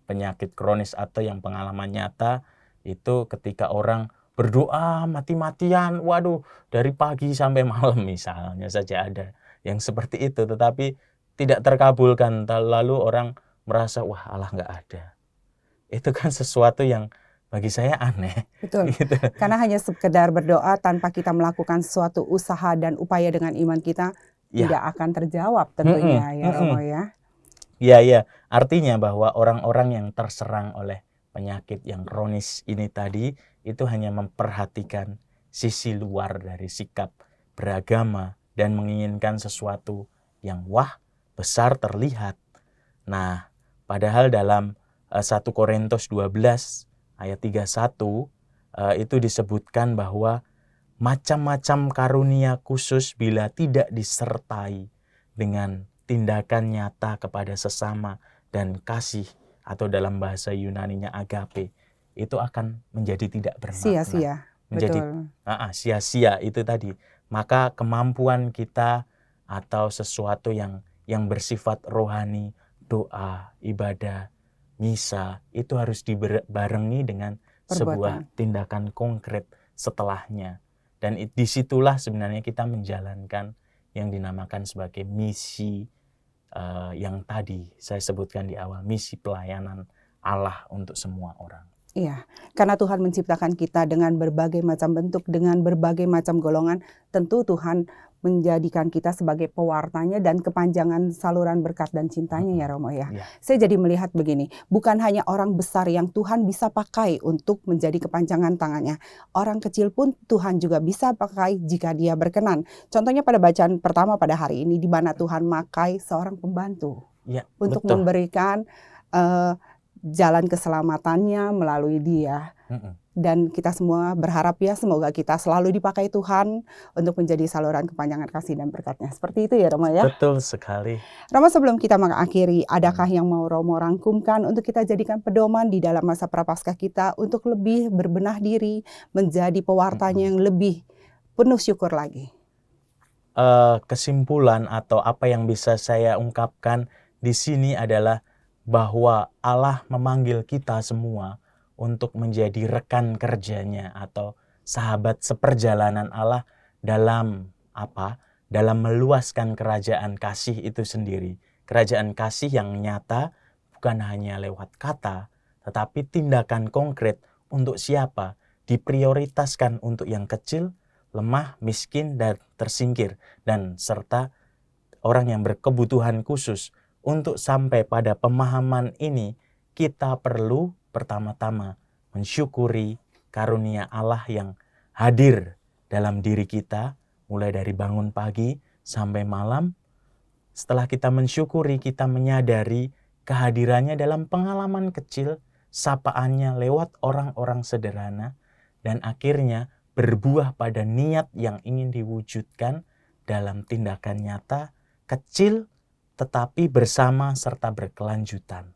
penyakit kronis atau yang pengalaman nyata itu ketika orang berdoa mati-matian, waduh dari pagi sampai malam misalnya saja ada yang seperti itu, tetapi tidak terkabulkan, lalu orang merasa wah Allah nggak ada. Itu kan sesuatu yang bagi saya aneh. Betul, gitu. karena hanya sekedar berdoa tanpa kita melakukan suatu usaha dan upaya dengan iman kita, tidak akan terjawab tentunya ya Romo ya. Iya, artinya bahwa orang-orang yang terserang oleh penyakit yang kronis ini tadi, itu hanya memperhatikan sisi luar dari sikap beragama dan menginginkan sesuatu yang wah, besar, terlihat. Nah, padahal dalam 1 Korintus 12 ayat 31 itu disebutkan bahwa macam-macam karunia khusus bila tidak disertai dengan tindakan nyata kepada sesama dan kasih, atau dalam bahasa Yunaninya agape, itu akan menjadi tidak bermakna. Sia-sia. Menjadi sia-sia itu tadi. Maka kemampuan kita atau sesuatu yang bersifat rohani, doa, ibadah, misa, itu harus dibarengi dengan sebuah tindakan konkret setelahnya. Dan disitulah sebenarnya kita menjalankan yang dinamakan sebagai misi yang tadi saya sebutkan di awal, misi pelayanan Allah untuk semua orang. Iya, karena Tuhan menciptakan kita dengan berbagai macam bentuk, dengan berbagai macam golongan, tentu Tuhan menjadikan kita sebagai pewartanya dan kepanjangan saluran berkat dan cintanya ya Romo ya. Saya jadi melihat begini, bukan hanya orang besar yang Tuhan bisa pakai untuk menjadi kepanjangan tangannya. Orang kecil pun Tuhan juga bisa pakai jika dia berkenan. Contohnya pada bacaan pertama pada hari ini, di mana Tuhan pakai seorang pembantu untuk memberikan jalan keselamatannya melalui dia. Dan kita semua berharap ya semoga kita selalu dipakai Tuhan untuk menjadi saluran kepanjangan kasih dan berkatnya. Seperti itu ya Romo ya? Betul sekali. Romo, sebelum kita mengakhiri, adakah yang mau Romo rangkumkan untuk kita jadikan pedoman di dalam masa prapaskah kita untuk lebih berbenah diri menjadi pewartanya yang lebih penuh syukur lagi? Kesimpulan atau apa yang bisa saya ungkapkan di sini adalah bahwa Allah memanggil kita semua untuk menjadi rekan kerjanya atau sahabat seperjalanan Allah dalam apa? Dalam meluaskan kerajaan kasih itu sendiri. Kerajaan kasih yang nyata bukan hanya lewat kata, tetapi tindakan konkret untuk siapa? Diprioritaskan untuk yang kecil, lemah, miskin, dan tersingkir, dan serta orang yang berkebutuhan khusus. Untuk sampai pada pemahaman ini, kita perlu pertama-tama mensyukuri karunia Allah yang hadir dalam diri kita, mulai dari bangun pagi sampai malam. Setelah kita mensyukuri, kita menyadari kehadirannya dalam pengalaman kecil, sapaannya lewat orang-orang sederhana, dan akhirnya berbuah pada niat yang ingin diwujudkan dalam tindakan nyata, kecil tetapi bersama serta berkelanjutan.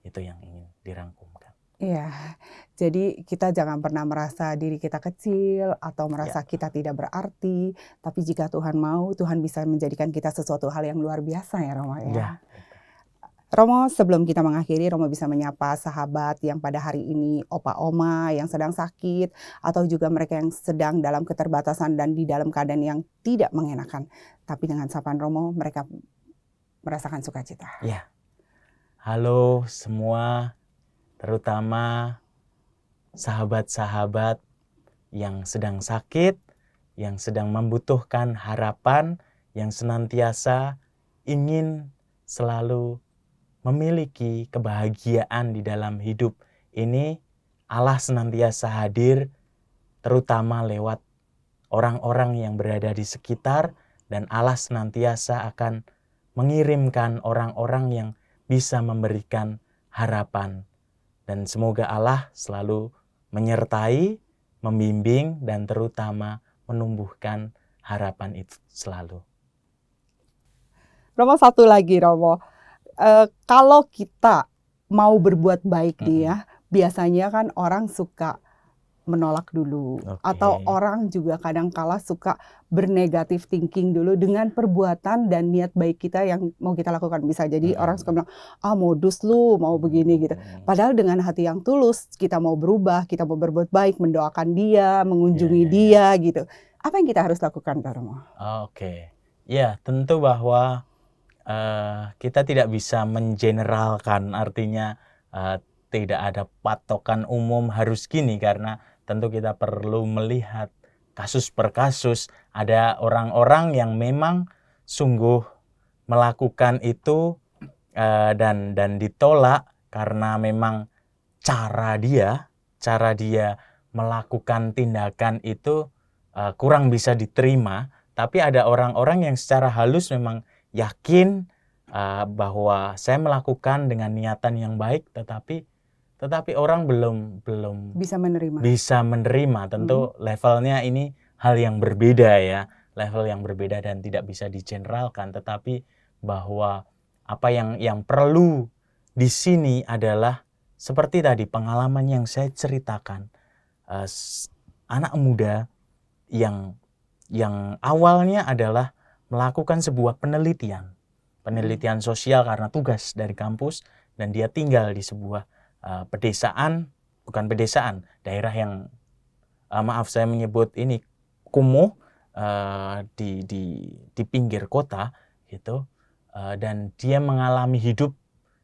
Itu yang ingin dirangkumkan. Iya, jadi kita jangan pernah merasa diri kita kecil atau merasa kita tidak berarti, tapi jika Tuhan mau, Tuhan bisa menjadikan kita sesuatu hal yang luar biasa ya Romo ya. Ya. Romo, sebelum kita mengakhiri, Romo bisa menyapa sahabat yang pada hari ini opa oma yang sedang sakit, atau juga mereka yang sedang dalam keterbatasan dan di dalam keadaan yang tidak mengenakan. Tapi dengan sapaan Romo, mereka merasakan sukacita. Ya. Halo semua, terutama sahabat-sahabat yang sedang sakit, yang sedang membutuhkan harapan, yang senantiasa ingin selalu memiliki kebahagiaan di dalam hidup ini. Allah senantiasa hadir, terutama lewat orang-orang yang berada di sekitar, dan Allah senantiasa akan mengirimkan orang-orang yang bisa memberikan harapan. Dan semoga Allah selalu menyertai, membimbing, dan terutama menumbuhkan harapan itu selalu. Romo, satu lagi Romo. Kalau kita mau berbuat baik nih ya, biasanya kan orang suka menolak dulu. Atau orang juga kadang-kala suka bernegatif thinking dulu dengan perbuatan dan niat baik kita yang mau kita lakukan. Bisa jadi orang suka bilang, modus lu, mau begini gitu. Padahal dengan hati yang tulus, kita mau berubah, kita mau berbuat baik, mendoakan dia, mengunjungi dia gitu. Apa yang kita harus lakukan, Kak Romo? Ya, tentu bahwa kita tidak bisa mengeneralkan, artinya tidak ada patokan umum harus gini, karena tentu kita perlu melihat kasus per kasus. Ada orang-orang yang memang sungguh melakukan itu dan ditolak karena memang cara dia melakukan tindakan itu kurang bisa diterima. Tapi ada orang-orang yang secara halus memang yakin bahwa saya melakukan dengan niatan yang baik, tetapi orang belum bisa menerima. Tentu levelnya ini hal yang berbeda ya, level yang berbeda dan tidak bisa digeneralkan. Tetapi bahwa apa yang perlu di sini adalah seperti tadi pengalaman yang saya ceritakan, anak muda yang awalnya adalah melakukan sebuah penelitian sosial karena tugas dari kampus, dan dia tinggal di sebuah daerah yang maaf saya menyebut ini kumuh, di pinggir kota gitu, dan dia mengalami hidup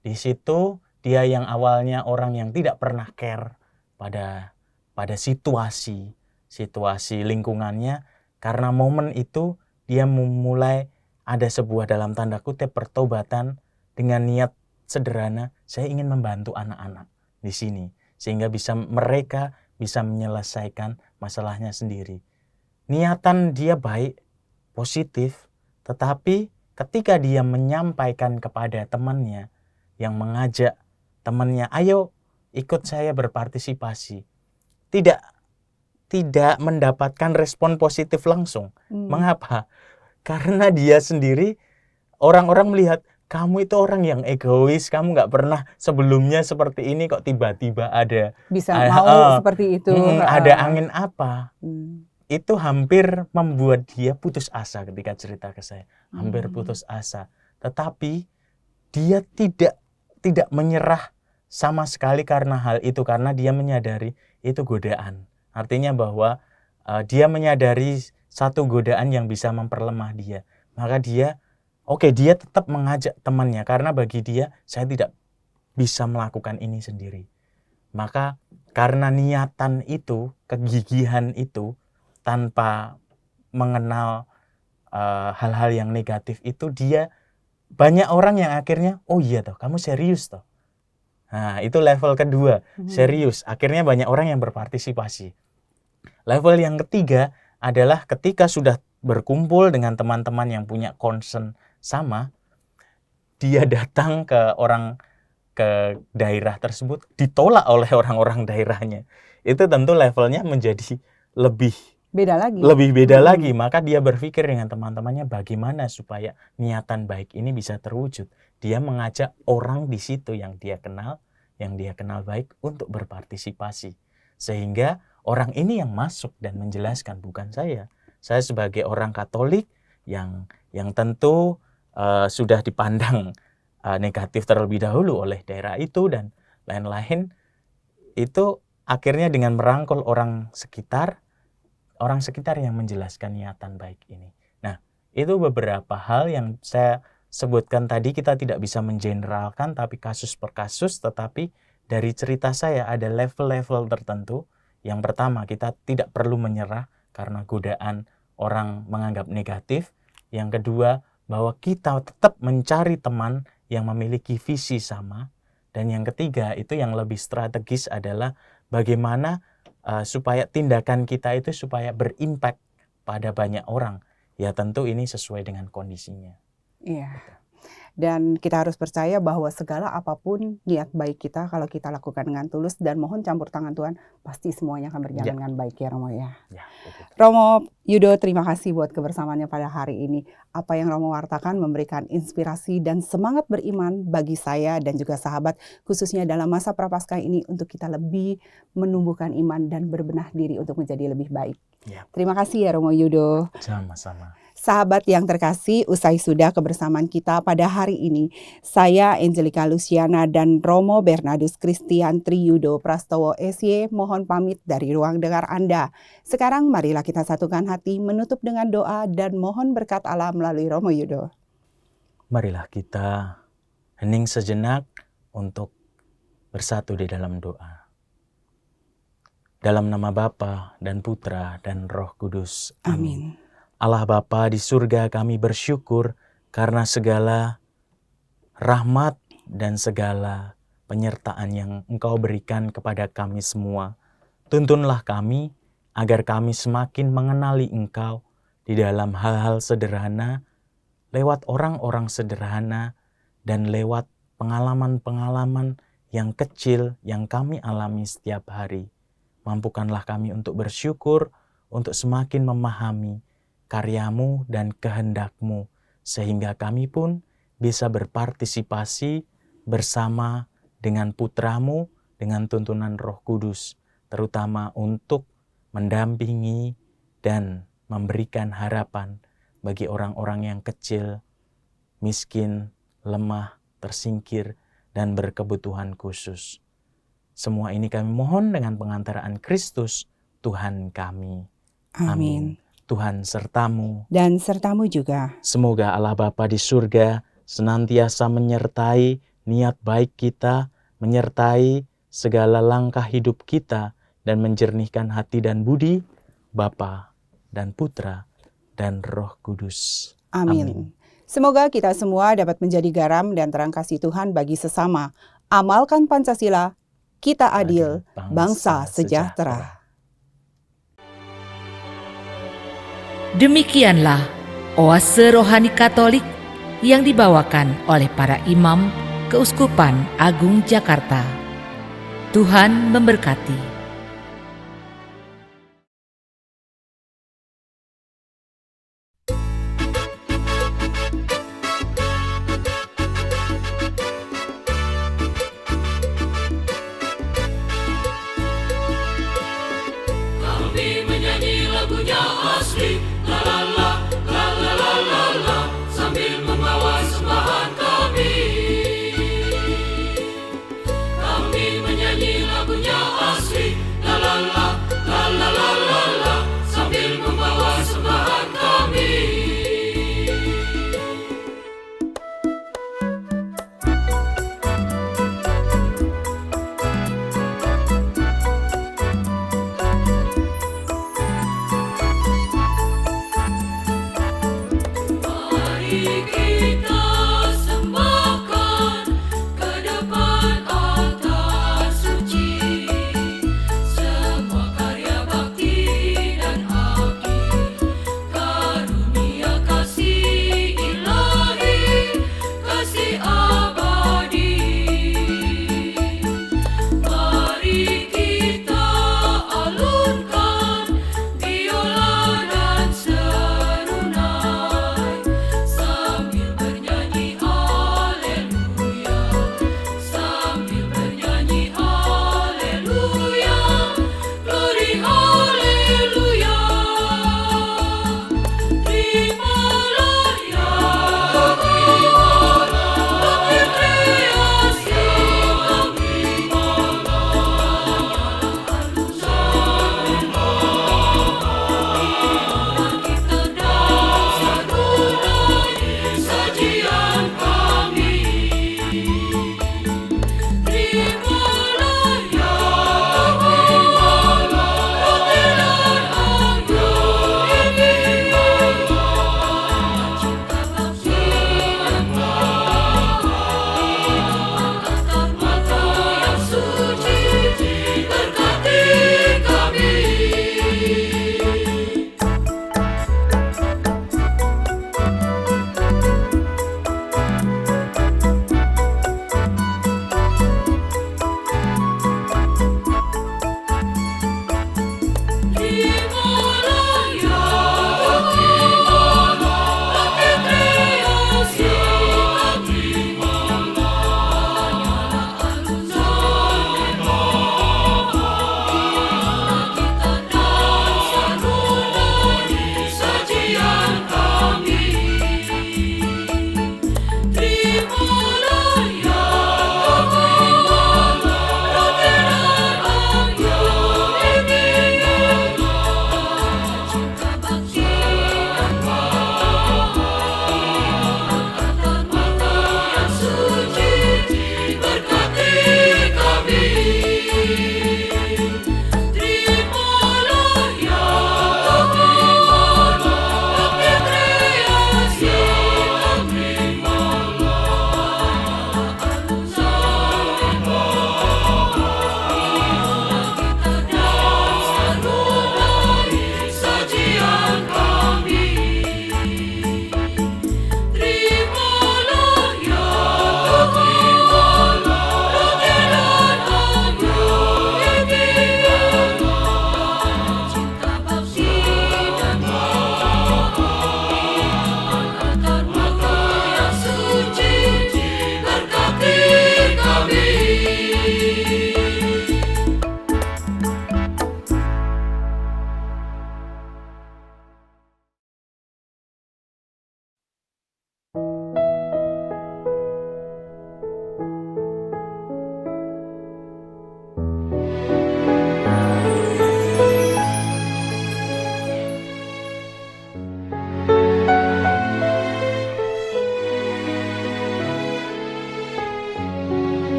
di situ. Dia yang awalnya orang yang tidak pernah care pada situasi lingkungannya, karena momen itu dia memulai ada sebuah dalam tanda kutip pertobatan dengan niat sederhana, saya ingin membantu anak-anak di sini sehingga mereka bisa menyelesaikan masalahnya sendiri. Niatan dia baik, positif, tetapi ketika dia menyampaikan kepada temannya, yang mengajak temannya, ayo ikut saya berpartisipasi, tidak mendapatkan respon positif langsung. Mengapa? Karena dia sendiri, orang-orang melihat, kamu itu orang yang egois, kamu nggak pernah sebelumnya seperti ini, kok tiba-tiba ada mau seperti itu. Ada angin apa? Itu hampir membuat dia putus asa ketika cerita ke saya. Hampir putus asa. Tetapi dia tidak menyerah sama sekali karena hal itu, karena dia menyadari itu godaan. Artinya bahwa dia menyadari satu godaan yang bisa memperlemah dia. Maka dia tetap mengajak temannya, karena bagi dia, saya tidak bisa melakukan ini sendiri. Maka karena niatan itu, kegigihan itu, tanpa mengenal hal-hal yang negatif itu, dia banyak orang yang akhirnya, oh iya toh, kamu serius toh. Nah, itu level kedua, serius. Akhirnya banyak orang yang berpartisipasi. Level yang ketiga adalah ketika sudah berkumpul dengan teman-teman yang punya concern sama, dia datang ke daerah tersebut, ditolak oleh orang-orang daerahnya. Itu tentu levelnya menjadi lebih beda lagi. Maka dia berpikir dengan teman-temannya bagaimana supaya niatan baik ini bisa terwujud. Dia mengajak orang di situ yang dia kenal baik untuk berpartisipasi. Sehingga orang ini yang masuk dan menjelaskan, bukan saya. Saya sebagai orang Katolik yang tentu sudah dipandang negatif terlebih dahulu oleh daerah itu dan lain-lain, itu akhirnya dengan merangkul orang sekitar yang menjelaskan niatan baik ini. Nah, itu beberapa hal yang saya sebutkan tadi. Kita tidak bisa mengeneralkan tapi kasus per kasus, tetapi dari cerita saya ada level-level tertentu. Yang pertama, kita tidak perlu menyerah karena godaan orang menganggap negatif. Yang kedua, bahwa kita tetap mencari teman yang memiliki visi sama. Dan yang ketiga, itu yang lebih strategis adalah bagaimana supaya tindakan kita itu supaya berimpact pada banyak orang. Ya tentu ini sesuai dengan kondisinya. Iya. Dan kita harus percaya bahwa segala apapun niat baik kita, kalau kita lakukan dengan tulus dan mohon campur tangan Tuhan, pasti semuanya akan berjalan dengan baik ya Romo ya. Romo Yudo, terima kasih buat kebersamaannya pada hari ini. Apa yang Romo wartakan memberikan inspirasi dan semangat beriman bagi saya dan juga sahabat, khususnya dalam masa Prapaskah ini untuk kita lebih menumbuhkan iman dan berbenah diri untuk menjadi lebih baik. Terima kasih ya Romo Yudo. Sama-sama. Sahabat yang terkasih, usai sudah kebersamaan kita pada hari ini, saya Angelica Luciana dan Romo Bernardus Christian Triyudo Prastowo SY mohon pamit dari ruang dengar Anda. Sekarang marilah kita satukan hati menutup dengan doa dan mohon berkat Allah melalui Romo Yudo. Marilah kita hening sejenak untuk bersatu di dalam doa. Dalam nama Bapa dan Putra dan Roh Kudus. Amin. Allah Bapa di surga, kami bersyukur karena segala rahmat dan segala penyertaan yang Engkau berikan kepada kami semua. Tuntunlah kami agar kami semakin mengenali Engkau di dalam hal-hal sederhana, lewat orang-orang sederhana, dan lewat pengalaman-pengalaman yang kecil yang kami alami setiap hari. Mampukanlah kami untuk bersyukur, untuk semakin memahami karya-Mu dan kehendak-Mu, sehingga kami pun bisa berpartisipasi bersama dengan Putra-Mu, dengan tuntunan Roh Kudus, terutama untuk mendampingi dan memberikan harapan bagi orang-orang yang kecil, miskin, lemah, tersingkir, dan berkebutuhan khusus. Semua ini kami mohon dengan pengantaraan Kristus, Tuhan kami. Amin. Tuhan sertamu dan sertamu juga. Semoga Allah Bapa di surga senantiasa menyertai niat baik kita, menyertai segala langkah hidup kita, dan menjernihkan hati dan budi Bapa dan Putra dan Roh Kudus. Amin. Semoga kita semua dapat menjadi garam dan terang kasih Tuhan bagi sesama. Amalkan Pancasila, kita adil, bangsa sejahtera. Demikianlah oase rohani Katolik yang dibawakan oleh para imam Keuskupan Agung Jakarta. Tuhan memberkati. Kami menyanyi lagunya asli, la la la la la la la la, sambil membawa sembahan kami. Kami menyanyi lagunya asli,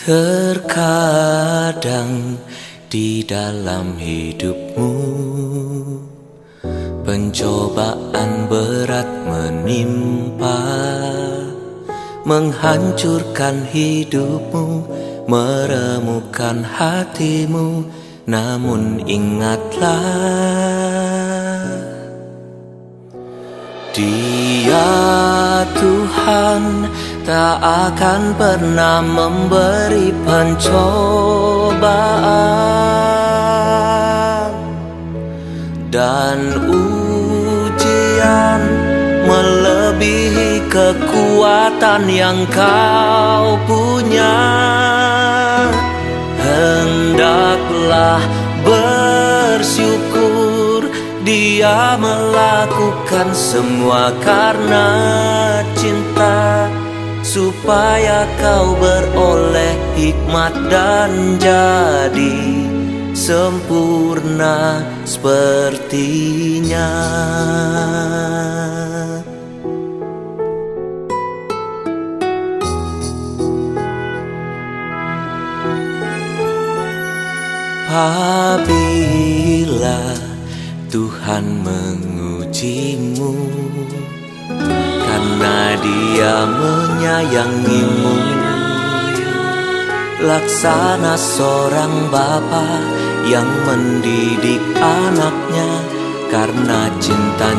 Terkadang di dalam hidupmu pencobaan berat menimpa, menghancurkan hidupmu, meremukkan hatimu. Namun ingatlah, Dia Tuhan tak akan pernah memberi pencobaan dan ujian melebihi kekuatan yang kau punya. Hendaklah bersyukur, Dia melakukan semua karena cinta, supaya kau beroleh hikmat dan jadi sempurna sepertinya. Apabila Tuhan mengujimu, karena Dia menyayangimu, laksana seorang bapa yang mendidik anaknya karena cintanya.